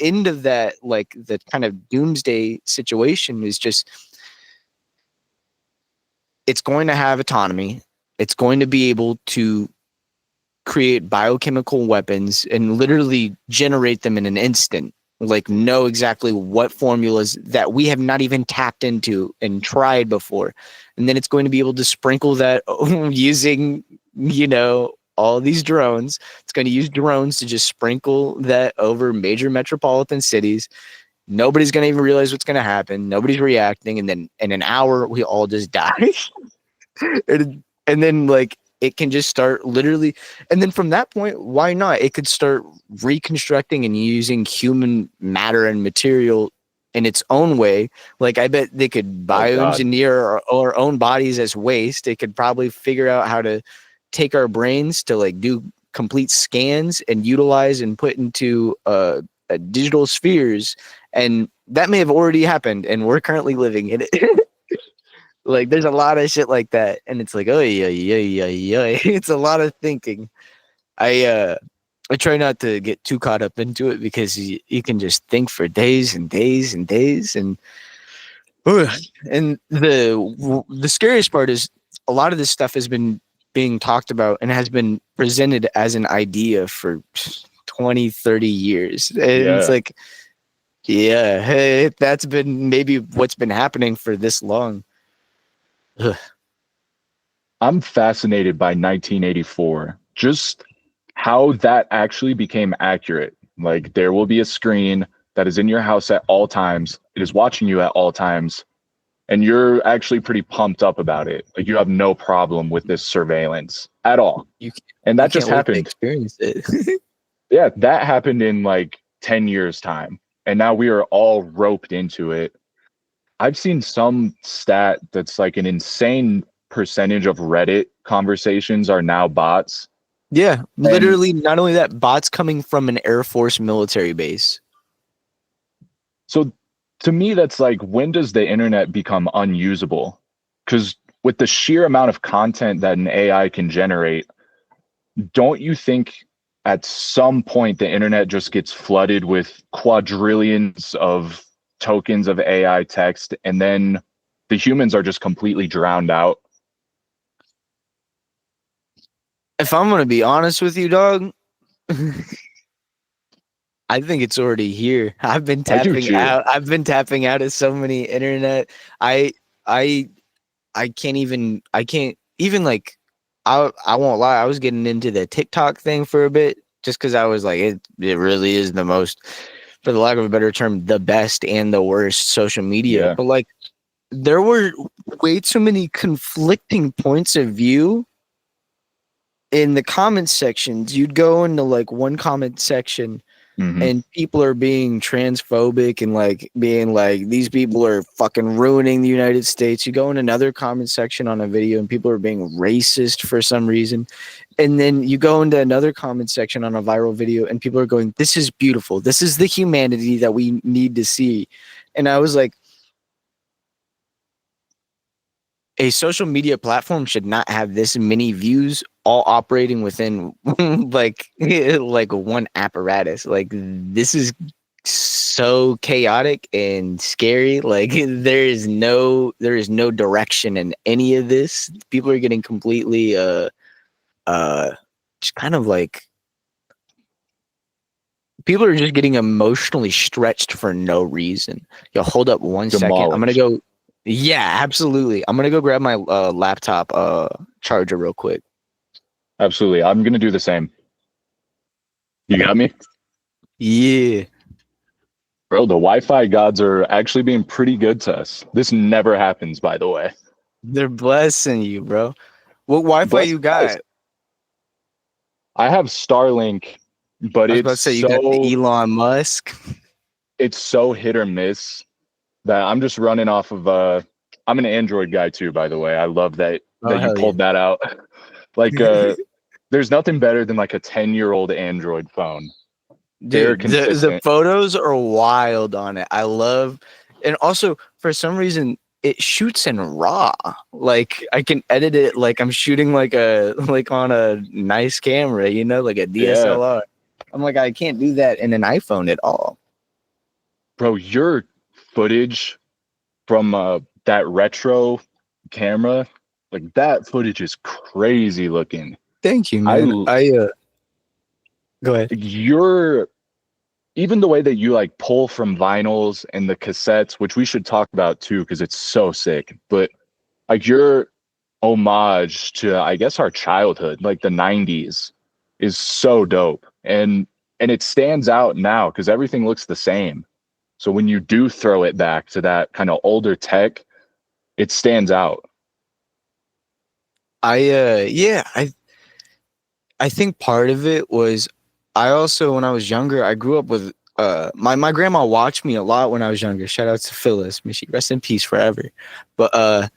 end of that, like the kind of doomsday situation is just, it's going to have autonomy. It's going to be able to create biochemical weapons and literally generate them in an instant. Like know exactly what formulas that we have not even tapped into and tried before. And then it's going to be able to sprinkle that using, you know, all these drones. It's going to use drones to just sprinkle that over major metropolitan cities. Nobody's going to even realize what's going to happen. Nobody's reacting. And then in an hour, we all just die. and then like, it can just start literally. And then from that point, why not? It could start reconstructing and using human matter and material in its own way. Like I bet they could bioengineer our own bodies as waste. They could probably figure out how to take our brains to like do complete scans and utilize and put into digital spheres. And that may have already happened and we're currently living in it. Like there's a lot of shit like that, and it's like, oh yeah. It's a lot of thinking. I try not to get too caught up into it because you can just think for days and days and days, and the scariest part is a lot of this stuff has been being talked about and has been presented as an idea for 20, 30 years, and it's like, yeah, hey, that's been maybe what's been happening for this long. I'm fascinated by 1984, just how that actually became accurate. Like there will be a screen that is in your house at all times. It is watching you at all times. And you're actually pretty pumped up about it. Like you have no problem with this surveillance at all. And that just happened. Experience it. Yeah, that happened in like 10 years time. And now we are all roped into it. I've seen some stat that's like an insane percentage of Reddit conversations are now bots. Yeah, literally, not only that, bots coming from an Air Force military base. So to me, that's like, when does the internet become unusable? Because with the sheer amount of content that an AI can generate, don't you think at some point the internet just gets flooded with quadrillions of tokens of AI text, and then the humans are just completely drowned out? If I'm gonna be honest with you, dog, I think it's already here. I've been tapping out. I've been tapping out of so many internet. I can't even like, I won't lie. I was getting into the TikTok thing for a bit just because I was like, it really is the most, for the lack of a better term, the best and the worst social media. Yeah. But like, there were way too many conflicting points of view in the comment sections. You'd go into like one comment section and people are being transphobic and like being like, these people are fucking ruining the United States. You go in another comment section on a video and people are being racist for some reason. And then you go into another comment section on a viral video and people are going, this is beautiful. This is the humanity that we need to see. And I was like, a social media platform should not have this many views all operating within like one apparatus. Like, this is so chaotic and scary. Like, there is no direction in any of this. People are getting completely just kind of like, people are just getting emotionally stretched for no reason. Yo, hold up one second. I'm gonna go. Yeah, absolutely. I'm gonna go grab my laptop charger real quick. Absolutely. I'm gonna do the same. You got me? Yeah. Bro, the Wi-Fi gods are actually being pretty good to us. This never happens, by the way. They're blessing you, bro. What Wi-Fi you got? I have Starlink, but I was about to say, you got the Elon Musk. It's so hit or miss that I'm just running off of I'm an Android guy too, by the way. I love that you pulled that out. Like there's nothing better than like a 10-year-old Android phone. Dude, the photos are wild on it. I love, and also for some reason it shoots in RAW. Like, I can edit it like I'm shooting like on a nice camera, you know, like a DSLR. Yeah. I'm like, I can't do that in an iPhone at all. Bro, your footage from that retro camera, like that footage is crazy looking. Thank you, man. Go ahead. Even the way that you like pull from vinyls and the cassettes, which we should talk about too, because it's so sick. But like your homage to, I guess, our childhood, like the 90s, is so dope. And it stands out now because everything looks the same. So when you do throw it back to that kind of older tech, it stands out. I think part of it was, I also, when I was younger, I grew up with my grandma watched me a lot when I was younger. Shout out to Phyllis. May she rest in peace forever. But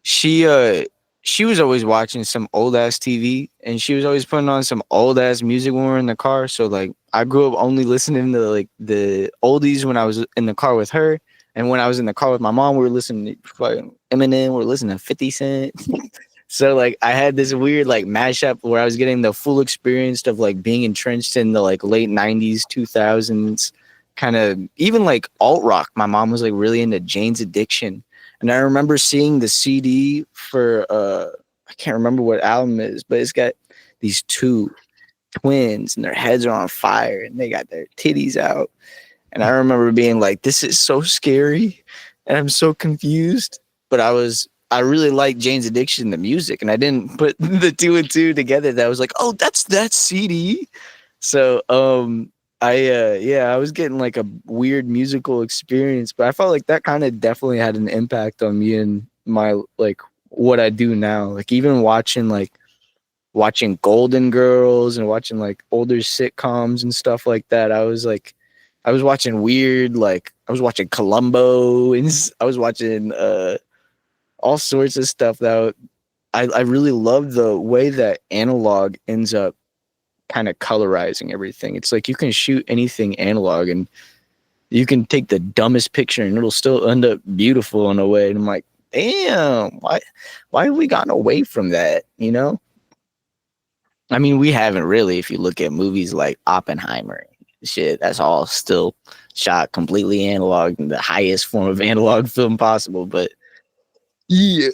she was always watching some old ass TV, and she was always putting on some old ass music when we were in the car. So like, I grew up only listening to like the oldies when I was in the car with her, and when I was in the car with my mom, we were listening to fucking Eminem, we were listening to 50 Cent. So like, I had this weird like mashup where I was getting the full experience of like being entrenched in the like late 90s, 2000s, kind of even like alt rock. My mom was like really into Jane's Addiction. And I remember seeing the CD for I can't remember what album it is, but it's got these two twins and their heads are on fire and they got their titties out. And I remember being like, this is so scary and I'm so confused. But I really liked Jane's Addiction, the music, and I didn't put the two and two together. That was like, oh, that's that CD. So I was getting like a weird musical experience, but I felt like that kind of definitely had an impact on me and my like what I do now. Like, even watching Golden Girls and watching like older sitcoms and stuff like that. I was watching weird, like I was watching Columbo, and I was watching all sorts of stuff that I really love the way that analog ends up kind of colorizing everything. It's like you can shoot anything analog and you can take the dumbest picture and it'll still end up beautiful in a way. And I'm like, damn, why have we gotten away from that? You know? I mean, we haven't really, if you look at movies like Oppenheimer, shit, that's all still shot completely analog in the highest form of analog film possible. But yeah.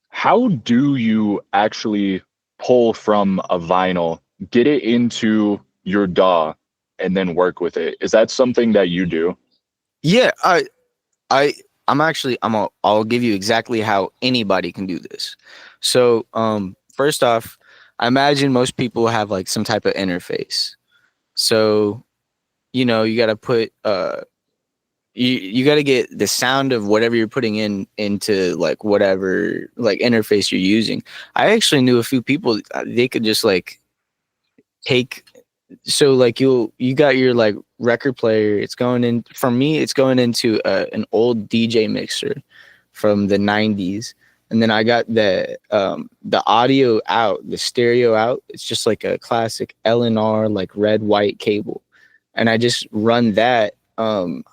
How do you actually pull from a vinyl, get it into your DAW, and then work with it? Is that something that you do? Yeah, I'll give you exactly how anybody can do this. So, first off, I imagine most people have like some type of interface. So, you know, you got to put you got to get the sound of whatever you're putting into like whatever like interface you're using. I actually knew a few people, they could just like take, so like you got your like record player, it's going in, for me it's going into an old DJ mixer from the 90s, and then I got the audio out, the stereo out, it's just like a classic LNR like red white cable, and I just run that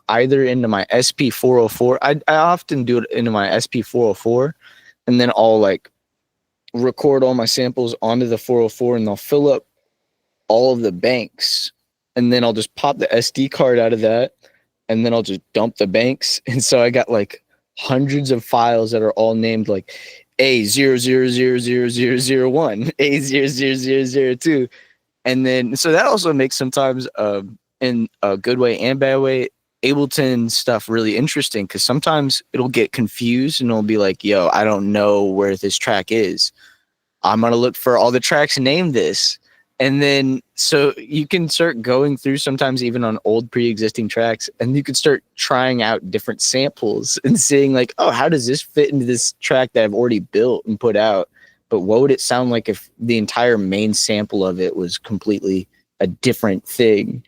either into my SP404. I often do it into my SP404, and then I'll like record all my samples onto the 404, and they'll fill up all of the banks, and then I'll just pop the SD card out of that, and then I'll just dump the banks. And so I got like hundreds of files that are all named like A00000001, A00002. And then so that also makes sometimes in a good way and bad way Ableton stuff really interesting, because sometimes it'll get confused and it'll be like, yo, I don't know where this track is. I'm gonna look for all the tracks named this. And then so you can start going through sometimes even on old pre-existing tracks, and you can start trying out different samples and seeing like, oh, how does this fit into this track that I've already built and put out? But what would it sound like if the entire main sample of it was completely a different thing?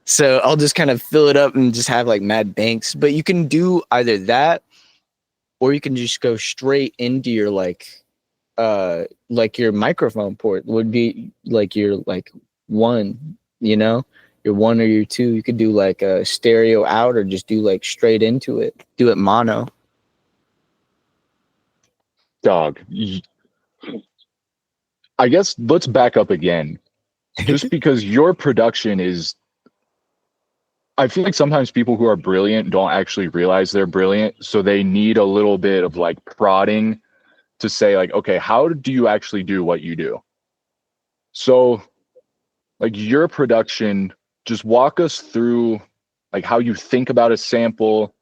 So I'll just kind of fill it up and just have like mad banks. But you can do either that, or you can just go straight into your like your microphone port would be like your like one, you know, your one or your two. You could do like a stereo out, or just do like straight into it, do it mono. Dog, I guess let's back up again. Just because your production is, I feel like sometimes people who are brilliant don't actually realize they're brilliant, so they need a little bit of like prodding to say like, okay, how do you actually do what you do? So like your production, just walk us through like how you think about a sample,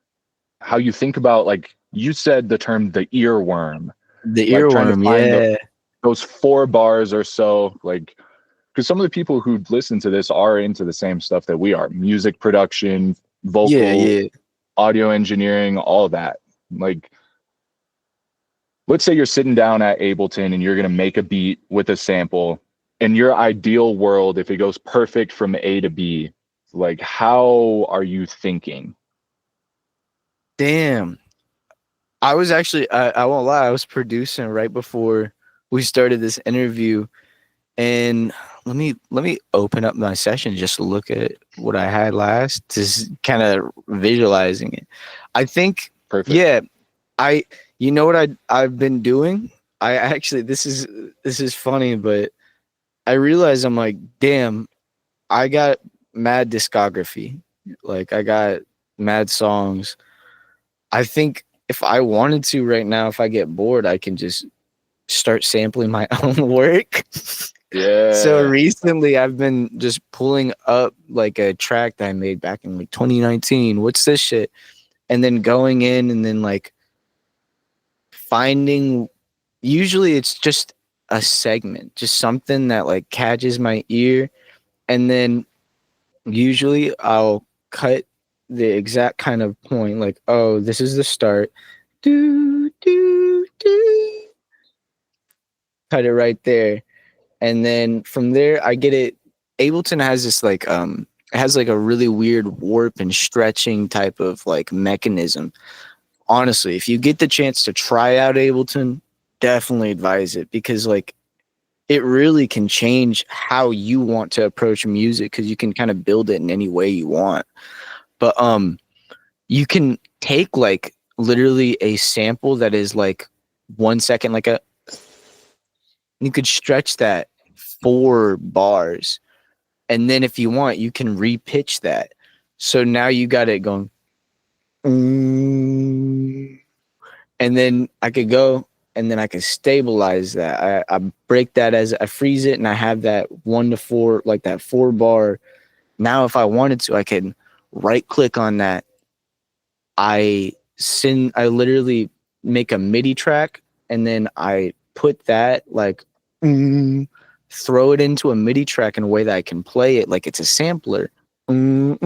how you think about, like you said the term the earworm, The like trying to earworm, find yeah. those 4 bars or so, like, because some of the people who listen to this are into the same stuff that we are: music production, vocal, Yeah. audio engineering, all that. Like, let's say you're sitting down at Ableton and you're going to make a beat with a sample. In your ideal world, if it goes perfect from A to B, like, how are you thinking? Damn. I was actually, I won't lie, I was producing right before we started this interview, and let me open up my session just to look at what I had last, just kind of visualizing it. I think, Perfect. yeah, you know what I've been doing? I actually, this is funny, but I realized, I'm like, damn, I got mad discography. Like I got mad songs. I think if I wanted to right now, if I get bored, I can just start sampling my own work. Yeah. So recently I've been just pulling up like a track that I made back in like 2019. What's this shit? And then going in and then like finding, usually it's just a segment, just something that like catches my ear. And then usually I'll cut the exact kind of point, like, oh, this is the start. Do, do, do. Cut it right there. And then from there I get it. Ableton has this like it has like a really weird warp and stretching type of like mechanism. Honestly, if you get the chance to try out Ableton, definitely advise it, because like it really can change how you want to approach music, because you can kind of build it in any way you want. But you can take like literally a sample that is like 1 second, like a, you could stretch that 4 bars, and then if you want you can repitch that, so now you got it going, and then I could go, and then I could stabilize that. I break that, as I freeze it, and I have that 1 to 4, like that 4 bar. Now if I wanted to, I can right click on that. I literally make a MIDI track, and then I put that like throw it into a MIDI track in a way that I can play it like it's a sampler. And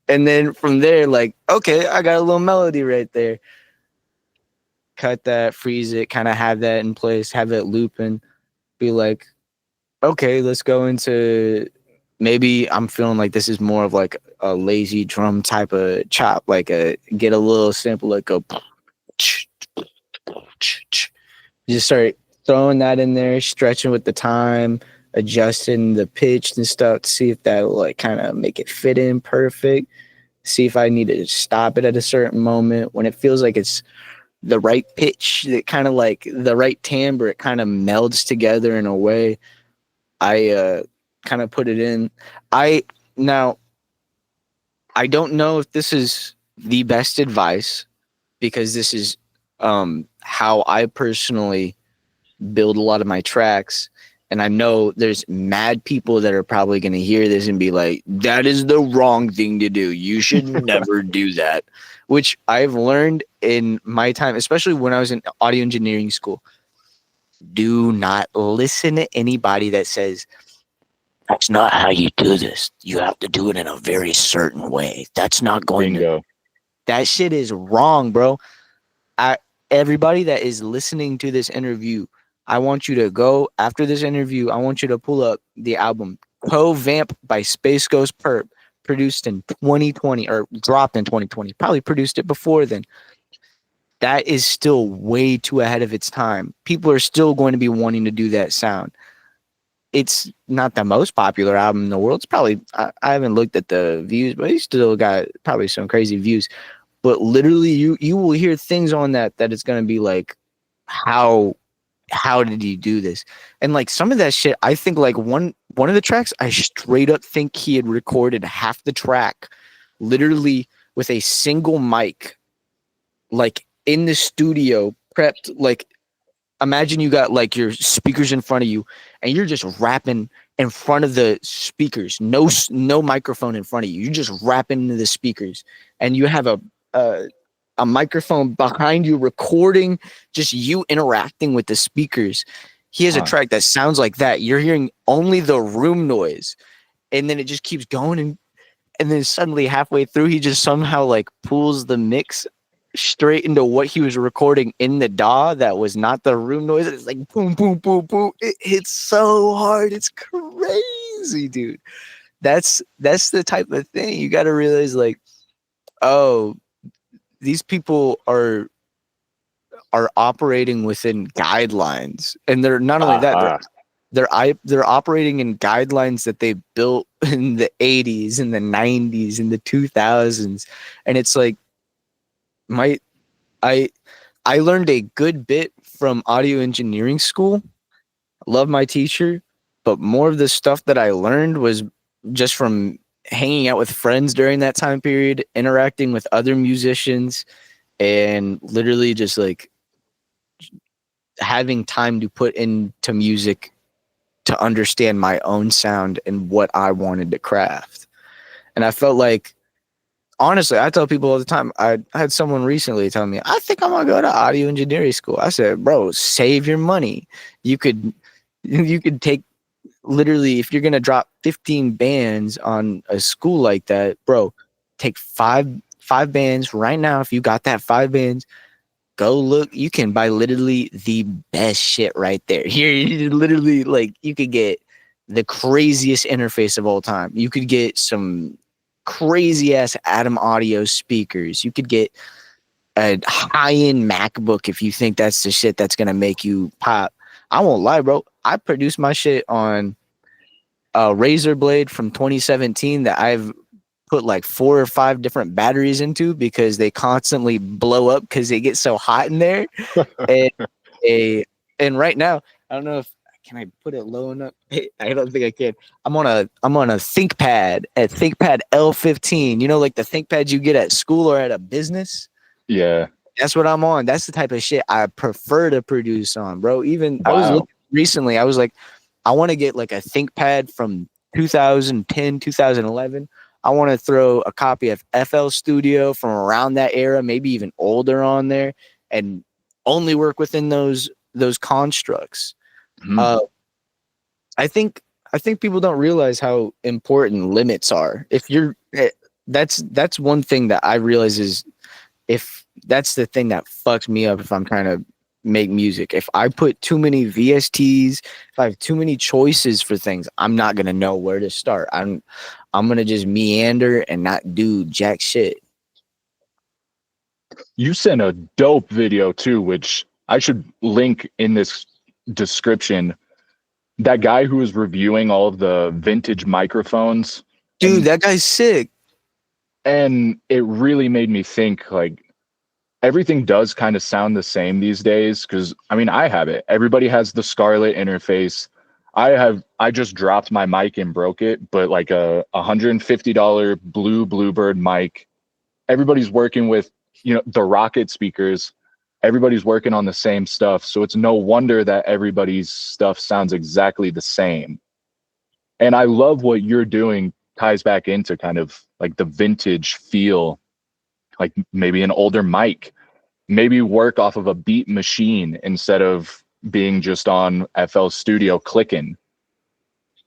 then from there, like, okay, I got a little melody right there. cut that, freeze it, kind of have that in place, have it looping, be like, okay, let's go into, maybe I'm feeling like this is more of like a lazy drum type of chop, like get a little sample, like a just start throwing that in there, stretching with the time, adjusting the pitch and stuff to see if that will like kind of make it fit in perfect. See if I need to stop it at a certain moment when it feels like it's the right pitch, that kind of like the right timbre, it kind of melds together in a way. I kind of put it in. Now I don't know if this is the best advice, because this is how I personally build a lot of my tracks. And I know there's mad people that are probably going to hear this and be like, that is the wrong thing to do. You should never do that, which I've learned in my time, especially when I was in audio engineering school. Do not listen to anybody that says, that's not how you do this. You have to do it in a very certain way. That's not going Bingo. to. That shit is wrong, bro. Everybody that is listening to this interview, I want you to go after this interview. I want you to pull up the album Co-Vamp by Space Ghost Perp, produced in 2020 or dropped in 2020. Probably produced it before then. That is still way too ahead of its time. People are still going to be wanting to do that sound. It's not the most popular album in the world. It's probably, I haven't looked at the views, but he's still got probably some crazy views. But literally, you will hear things on that it's gonna be like, how did you do this? And like some of that shit, I think like one of the tracks, I straight up think he had recorded half the track, literally with a single mic, like in the studio, prepped. Like imagine you got like your speakers in front of you, and you're just rapping in front of the speakers, no microphone in front of you. You're just rapping into the speakers, and you have a microphone behind you recording just you interacting with the speakers. He has a track that sounds like that. You're hearing only the room noise, and then it just keeps going, and then suddenly halfway through he just somehow like pulls the mix straight into what he was recording in the DAW that was not the room noise. It's like boom, boom, boom, boom. It hits so hard. It's crazy, dude. That's the type of thing you got to realize, like, oh, these people are operating within guidelines, and they're not only that, they're operating in guidelines that they built in the 80s and the 90s and the 2000s. And it's like, I learned a good bit from audio engineering school. Love my teacher, but more of the stuff that I learned was just from hanging out with friends during that time period, interacting with other musicians, and literally just like having time to put into music to understand my own sound and what I wanted to craft. And I felt like, honestly, I tell people all the time, I had someone recently tell me, I think I'm gonna go to audio engineering school. I said, bro, save your money. You could take, literally, if you're gonna drop 15 bands on a school like that, bro, take five bands right now. If you got that 5 bands, go look. You can buy literally the best shit right there. Here, you literally, like, you could get the craziest interface of all time. You could get some crazy ass Atom Audio speakers. You could get a high-end MacBook if you think that's the shit that's gonna make you pop. I won't lie, bro. I produced my shit on a Razer Blade from 2017 that I've put like 4 or 5 different batteries into because they constantly blow up because they get so hot in there. and and right now, I don't know if can I put it low enough. I don't think I can. I'm on a ThinkPad, a ThinkPad L15. You know, like the ThinkPads you get at school or at a business. Yeah, that's what I'm on. That's the type of shit I prefer to produce on, bro. Even wow. I was looking recently. I was like, I want to get like a ThinkPad from 2010, 2011. I want to throw a copy of FL Studio from around that era, maybe even older on there, and only work within those constructs. Mm-hmm. I think people don't realize how important limits are. If you're that's one thing that I realize is if that's the thing that fucks me up if I'm trying to make music. If I put too many VSTs, if I have too many choices for things, I'm not gonna know where to start. I'm gonna just meander and not do jack shit. You sent a dope video too, which I should link in this description. That guy who was reviewing all of the vintage microphones. Dude, that guy's sick. And it really made me think, like, everything does kind of sound the same these days. Cause I mean, I have it. Everybody has the Scarlett interface. I just dropped my mic and broke it, but like a $150 blue Bluebird mic. Everybody's working with, you know, the Rocket speakers. Everybody's working on the same stuff. So it's no wonder that everybody's stuff sounds exactly the same. And I love what you're doing ties back into kind of like the vintage feel, like maybe an older mic, maybe work off of a beat machine instead of being just on FL Studio clicking.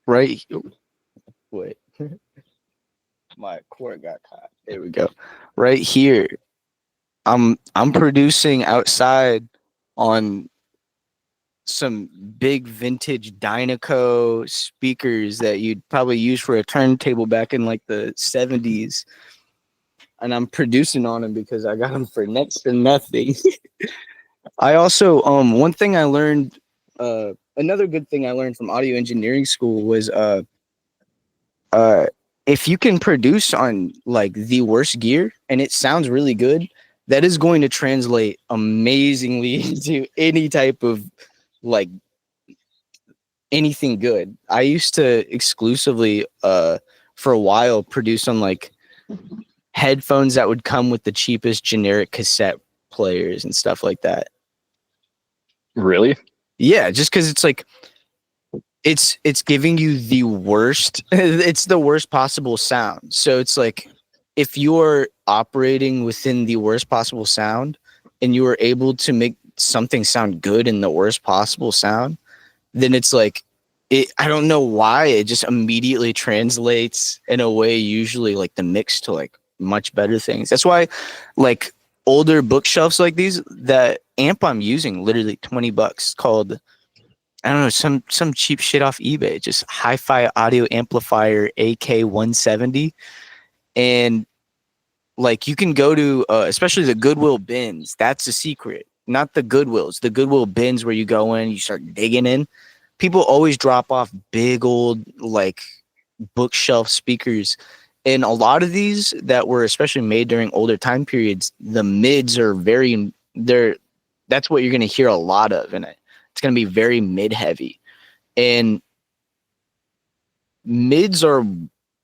Right. Wait. My cord got caught. There we go. Right here. I'm producing outside on some big vintage Dynaco speakers that you'd probably use for a turntable back in like the 70s. And I'm producing on them because I got them for next to nothing. I also one thing I learned, another good thing I learned from audio engineering school was if you can produce on like the worst gear and it sounds really good, that is going to translate amazingly to any type of like anything good. I used to exclusively for a while produce on like headphones that would come with the cheapest generic cassette players and stuff like that. Really? Yeah, just because it's like it's giving you the worst. It's the worst possible sound. So it's like if you're operating within the worst possible sound and you are able to make something sound good in the worst possible sound, then it's like I don't know why it just immediately translates in a way usually like the mix to like much better things. That's why like older bookshelves like these, that amp I'm using literally $20 called, I don't know, some cheap shit off eBay, just hi-fi audio amplifier AK170. And like you can go to especially the Goodwill bins. That's the secret. Not the Goodwills, the Goodwill bins where you go in, you start digging in. People always drop off big old like bookshelf speakers. And a lot of these that were especially made during older time periods, the mids are that's what you're going to hear a lot of in it. It's going to be very mid heavy. And mids are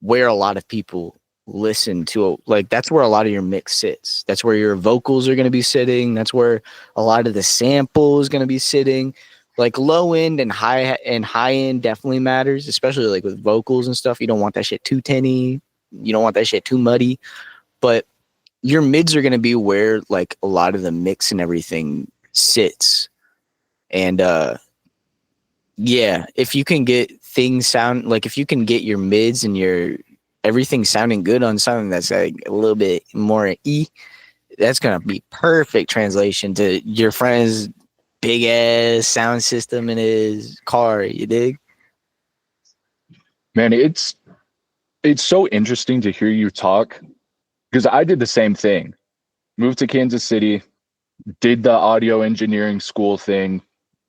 where a lot of people listen to, like that's where a lot of your mix sits. That's where your vocals are going to be sitting. That's where a lot of the sample is going to be sitting. Like low end and high end definitely matters, especially like with vocals and stuff. You don't want that shit too tinny. You don't want that shit too muddy. But your mids are going to be where like a lot of the mix and everything sits. And yeah, if you can get things sound like, if you can get your mids and your everything sounding good on something that's like a little bit more that's gonna be perfect translation to your friend's big ass sound system in his car. You dig? Man, it's so interesting to hear you talk, because I did the same thing. Moved to Kansas City, did the audio engineering school thing,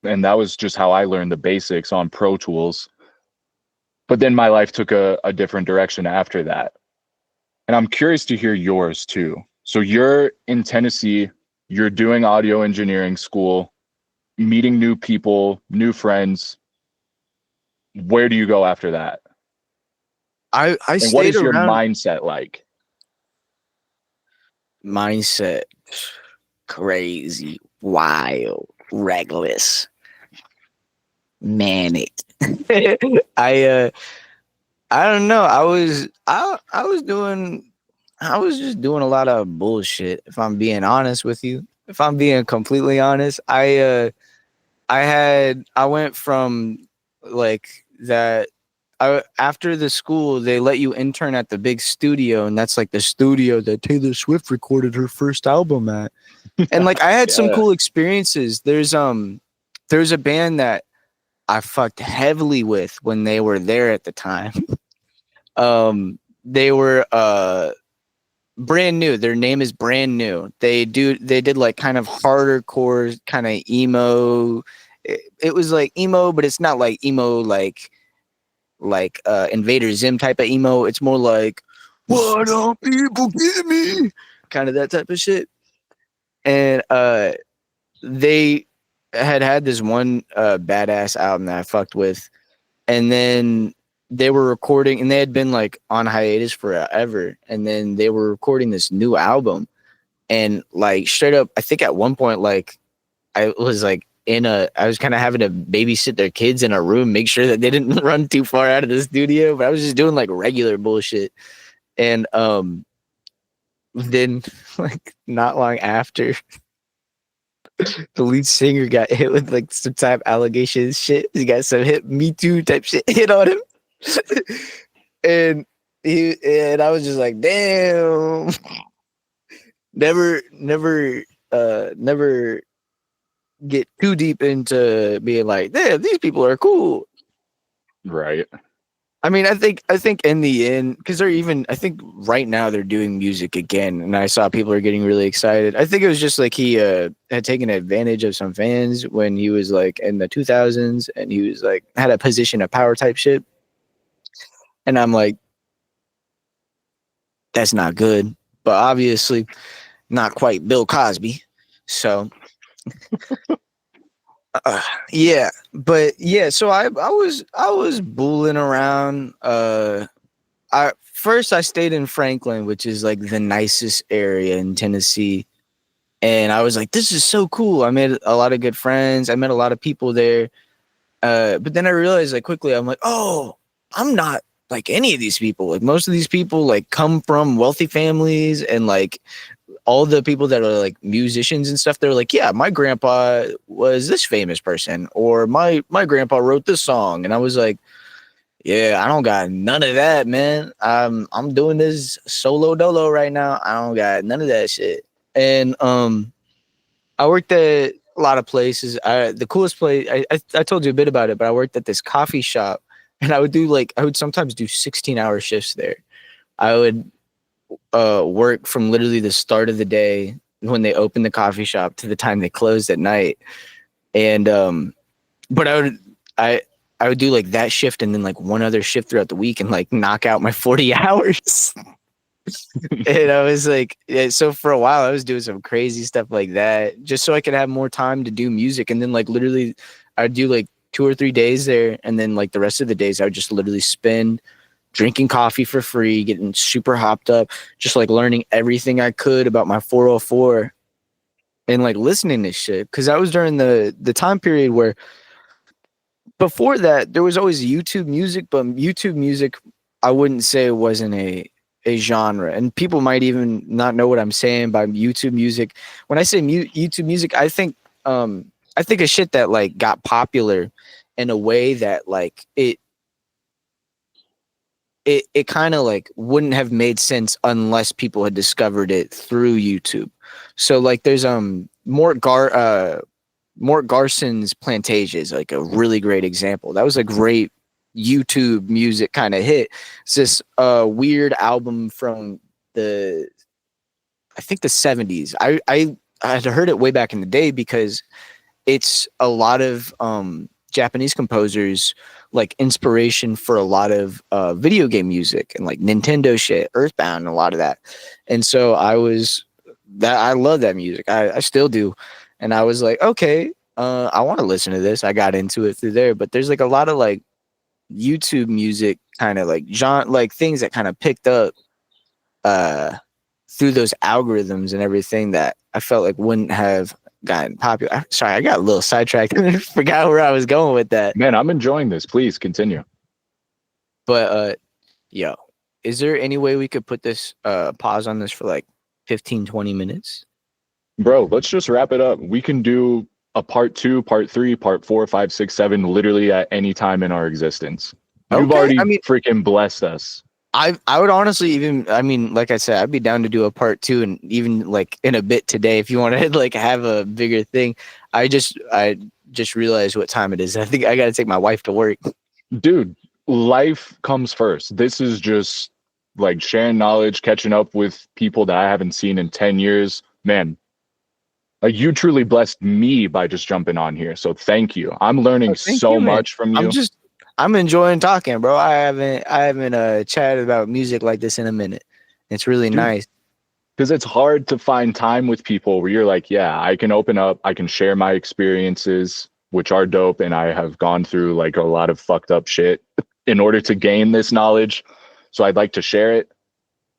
and that was just how I learned the basics on Pro Tools. But then my life took a different direction after that. And I'm curious to hear yours too. So you're in Tennessee, you're doing audio engineering school, meeting new people, new friends. Where do you go after that? I And what stayed is your around. mindset like? Mindset crazy, wild, reckless, manic. I don't know. I was just doing a lot of bullshit, if I'm being honest with you. If I'm being completely honest, I went from like that after the school, they let you intern at the big studio, and that's like the studio that Taylor Swift recorded her first album at. And like I had some Yeah. cool experiences. There's a band that I fucked heavily with when they were there at the time. They were brand new. Their name is Brand New. They did like kind of harder core, kind of emo. It was like emo, but it's not like emo like Invader Zim type of emo. It's more like "Why don't people get me?" kind of that type of shit. And they had this one badass album that I fucked with, and then they were recording, and they had been like on hiatus forever, and then they were recording this new album, and like straight up, I think at one point, like I was like I was kind of having to babysit their kids in a room, make sure that they didn't run too far out of the studio, but I was just doing like regular bullshit. And then like not long after, the lead singer got hit with like some type of allegation shit. He got some Me Too type shit hit on him. and I was just like, damn. Never get too deep into being like, damn, these people are cool. Right. I mean, I think in the end, because I think right now they're doing music again, and I saw people are getting really excited. I think it was just like he had taken advantage of some fans when he was like in the 2000s, and he was like had a position of power type shit. And I'm like, that's not good, but obviously not quite Bill Cosby. So yeah, but yeah, so I was bulling around. I stayed in Franklin, which is like the nicest area in Tennessee, and I was like, this is so cool. I made a lot of good friends. I met a lot of people there. But then I realized like quickly, I'm like, oh, I'm not like any of these people. Like most of these people like come from wealthy families, and like all the people that are like musicians and stuff, they're like, yeah, my grandpa was this famous person, or my grandpa wrote this song. And I was like, yeah, I don't got none of that, man. I'm doing this solo dolo right now. I don't got none of that shit. And I worked at a lot of places. The coolest place, I told you a bit about it, but I worked at this coffee shop, and I would sometimes do 16-hour shifts there. I would work from literally the start of the day when they opened the coffee shop to the time they closed at night. And but I would do like that shift and then like one other shift throughout the week and like knock out my 40 hours. And I was like, yeah, so for a while I was doing some crazy stuff like that just so I could have more time to do music. And then like literally I'd do like 2 or 3 days there, and then like the rest of the days I would just literally spend drinking coffee for free, getting super hopped up, just like learning everything I could about my 404 and like listening to shit. Cause that was during the time period where before that there was always YouTube music, but YouTube music, I wouldn't say it wasn't a genre. And people might even not know what I'm saying by YouTube music. When I say YouTube music, I think of shit that like got popular in a way that like it kind of like wouldn't have made sense unless people had discovered it through YouTube. So like there's Mort Garson's Plantages, like a really great example. That was a great YouTube music kind of hit. It's this weird album from I think the 70s. I had heard it way back in the day because it's a lot of Japanese composers like inspiration for a lot of video game music and like Nintendo shit, Earthbound, and a lot of that. And so I love that music. I still do. And I was like, okay, I want to listen to this. I got into it through there. But there's like a lot of like YouTube music kind of like genre, like things that kind of picked up through those algorithms and everything that I felt like wouldn't have gotten popular. Sorry, I got a little sidetracked and forgot where I was going with that. Man, I'm enjoying this. Please continue. But yo, is there any way we could put this pause on this for like 15-20 minutes? Bro, let's just wrap it up. We can do a part 2, part 3, part 4, 5, 6, 7, literally at any time in our existence. You've Okay. already I mean, freaking blessed us. I would honestly even, I mean, like I said, I'd be down to do a part 2, and even like in a bit today if you want to like have a bigger thing. I just realized what time it is. I think I got to take my wife to work. Dude, life comes first. This is just like sharing knowledge, catching up with people that I haven't seen in 10 years. Man, like you truly blessed me by just jumping on here. So thank you. I'm learning Oh, thank so you, man. much from you. I'm enjoying talking, bro. I haven't chatted about music like this in a minute. It's really Dude, nice. because it's hard to find time with people where you're like, yeah, I can open up, I can share my experiences, which are dope. And I have gone through like a lot of fucked up shit in order to gain this knowledge. So I'd like to share it.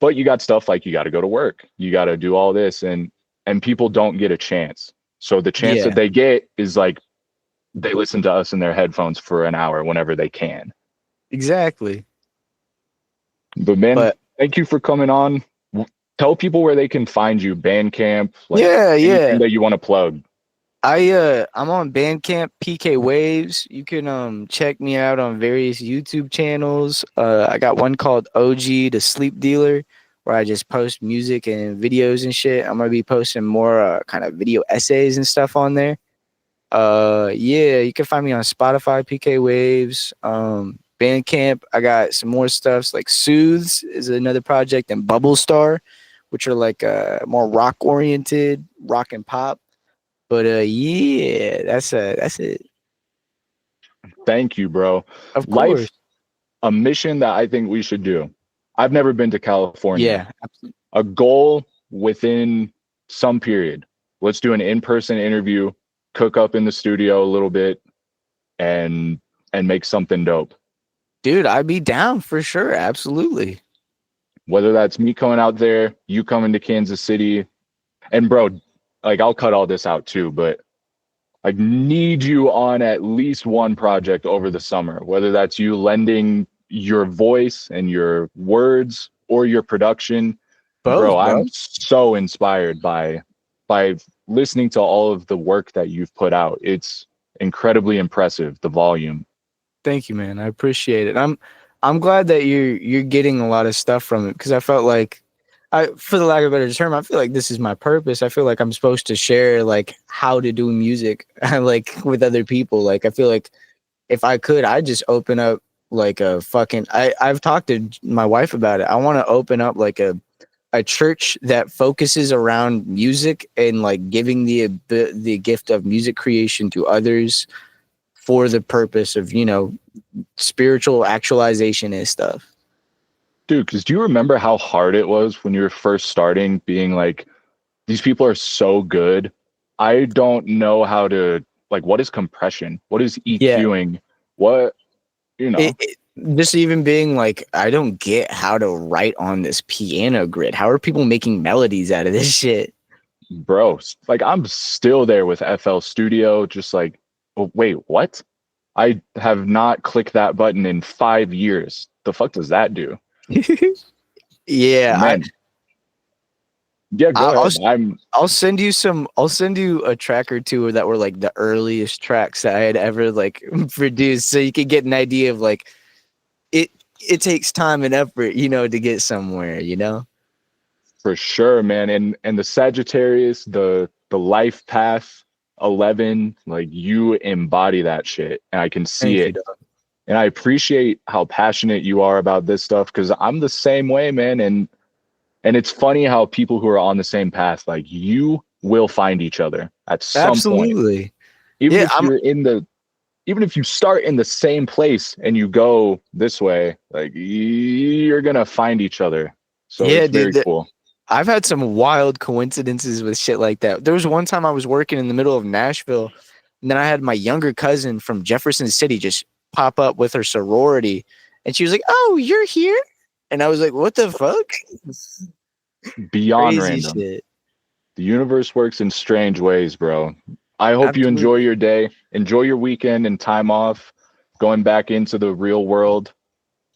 But you got stuff like you got to go to work, you got to do all this, and people don't get a chance. So the chance that Yeah, they get is like they listen to us in their headphones for an hour whenever they can. exactly. But man, But thank you for coming on. Tell people where they can find you, Bandcamp, like yeah, anything yeah. that you want to plug. I'm on Bandcamp, PK Waves. You can check me out on various YouTube channels. I got one called OG the Sleep Dealer, where I just post music and videos and shit. I'm gonna be posting more kind of video essays and stuff on there. Yeah, you can find me on Spotify, PK Waves, Bandcamp. I got some more stuffs like Soothes is another project, and Bubblestar, which are like more rock oriented, rock and pop. But yeah, that's it. Thank you, bro. Of Life, course. a mission that I think we should do. I've never been to California. Yeah, absolutely. A goal within some period. Let's do an in-person interview, cook up in the studio a little bit, and make something dope. Dude, I'd be down for sure. Absolutely. Whether that's me coming out there, you coming to Kansas City, and bro, like I'll cut all this out too, but I need you on at least one project over the summer, whether that's you lending your voice and your words or your production. Bro, Both, I'm bro. so inspired by listening to all of the work that you've put out. It's incredibly impressive, the volume. Thank you, man. I appreciate it. I'm glad that you're getting a lot of stuff from it, because I felt like for the lack of a better term, I feel like this is my purpose. I feel like I'm supposed to share like how to do music like with other people. Like I feel like if I could, I'd just open up like a fucking I've talked to my wife about it. I want to open up like a church that focuses around music and like giving the gift of music creation to others for the purpose of, spiritual actualization and stuff. Dude, because do you remember how hard it was when you were first starting, being like, these people are so good. I don't know how to, like, what is compression? What is Yeah. EQing? What, you know, Just even being like, I don't get how to write on this piano grid. How are people making melodies out of this shit? bro, like I'm still there with FL Studio, just like, oh, wait, what? I have not clicked that button in 5 years. The fuck does that do? Yeah, Man, yeah, go I'll ahead. I'll send you some. I'll send you a track or two that were like the earliest tracks that I had ever like produced, so you could get an idea of like it. It takes time and effort, to get somewhere. For sure, man. And the Sagittarius, the life path 11, like you embody that shit. And I can see Thank you, it. dog. And I appreciate how passionate you are about this stuff, because I'm the same way, man. And it's funny how people who are on the same path, like you will find each other at some point. Absolutely. Even Yeah, if you're even if you start in the same place and you go this way, like you're gonna find each other. So yeah, it's very dude. cool. I've had some wild coincidences with shit like that. There was one time I was working in the middle of Nashville, and then I had my younger cousin from Jefferson City just pop up with her sorority, and she was like, "Oh, you're here," and I was like, "What the fuck?" Beyond Crazy random. shit. The universe works in strange ways, bro. I hope you enjoy Absolutely. your day, enjoy your weekend and time off, going back into the real world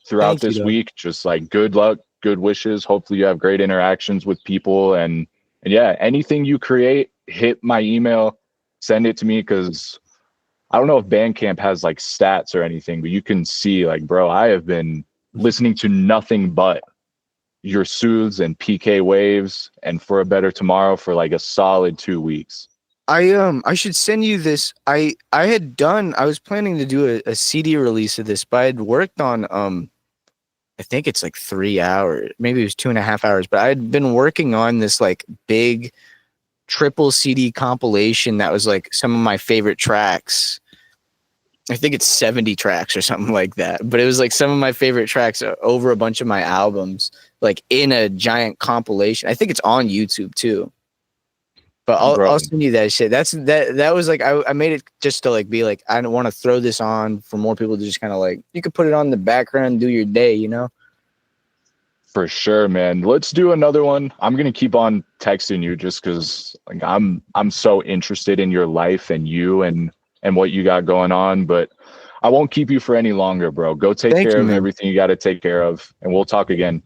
throughout Thank you, this though. week. Just like good luck, good wishes. Hopefully you have great interactions with people, and yeah, anything you create, hit my email, send it to me, because I don't know if Bandcamp has like stats or anything, but you can see like, bro, I have been listening to nothing but your Soothes and PK Waves and For a Better Tomorrow for like a solid 2 weeks. I should send you this. I was planning to do a CD release of this, but I had worked on I think it's like 3 hours, maybe it was 2.5 hours, but I'd been working on this like big triple CD compilation that was like some of my favorite tracks. I think it's 70 tracks or something like that, but it was like some of my favorite tracks over a bunch of my albums, like in a giant compilation. I think it's on YouTube too. But I'll send you that shit. That was like I made it just to like be like I don't want to throw this on for more people to just kind of like you could put it on in the background and do your day, you know? For sure, man. Let's do another one. I'm gonna keep on texting you just because like I'm so interested in your life and you and what you got going on. But I won't keep you for any longer, bro. Go take care of everything you got to take care of, and we'll talk again.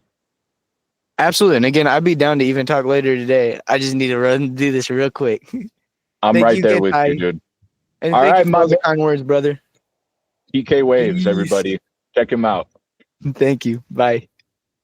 Absolutely. And again, I'd be down to even talk later today. I just need to run do this real quick. I'm right there with you, dude. And all thank you for all the kind words, brother. PK Waves, everybody. Check him out. Thank you. Bye.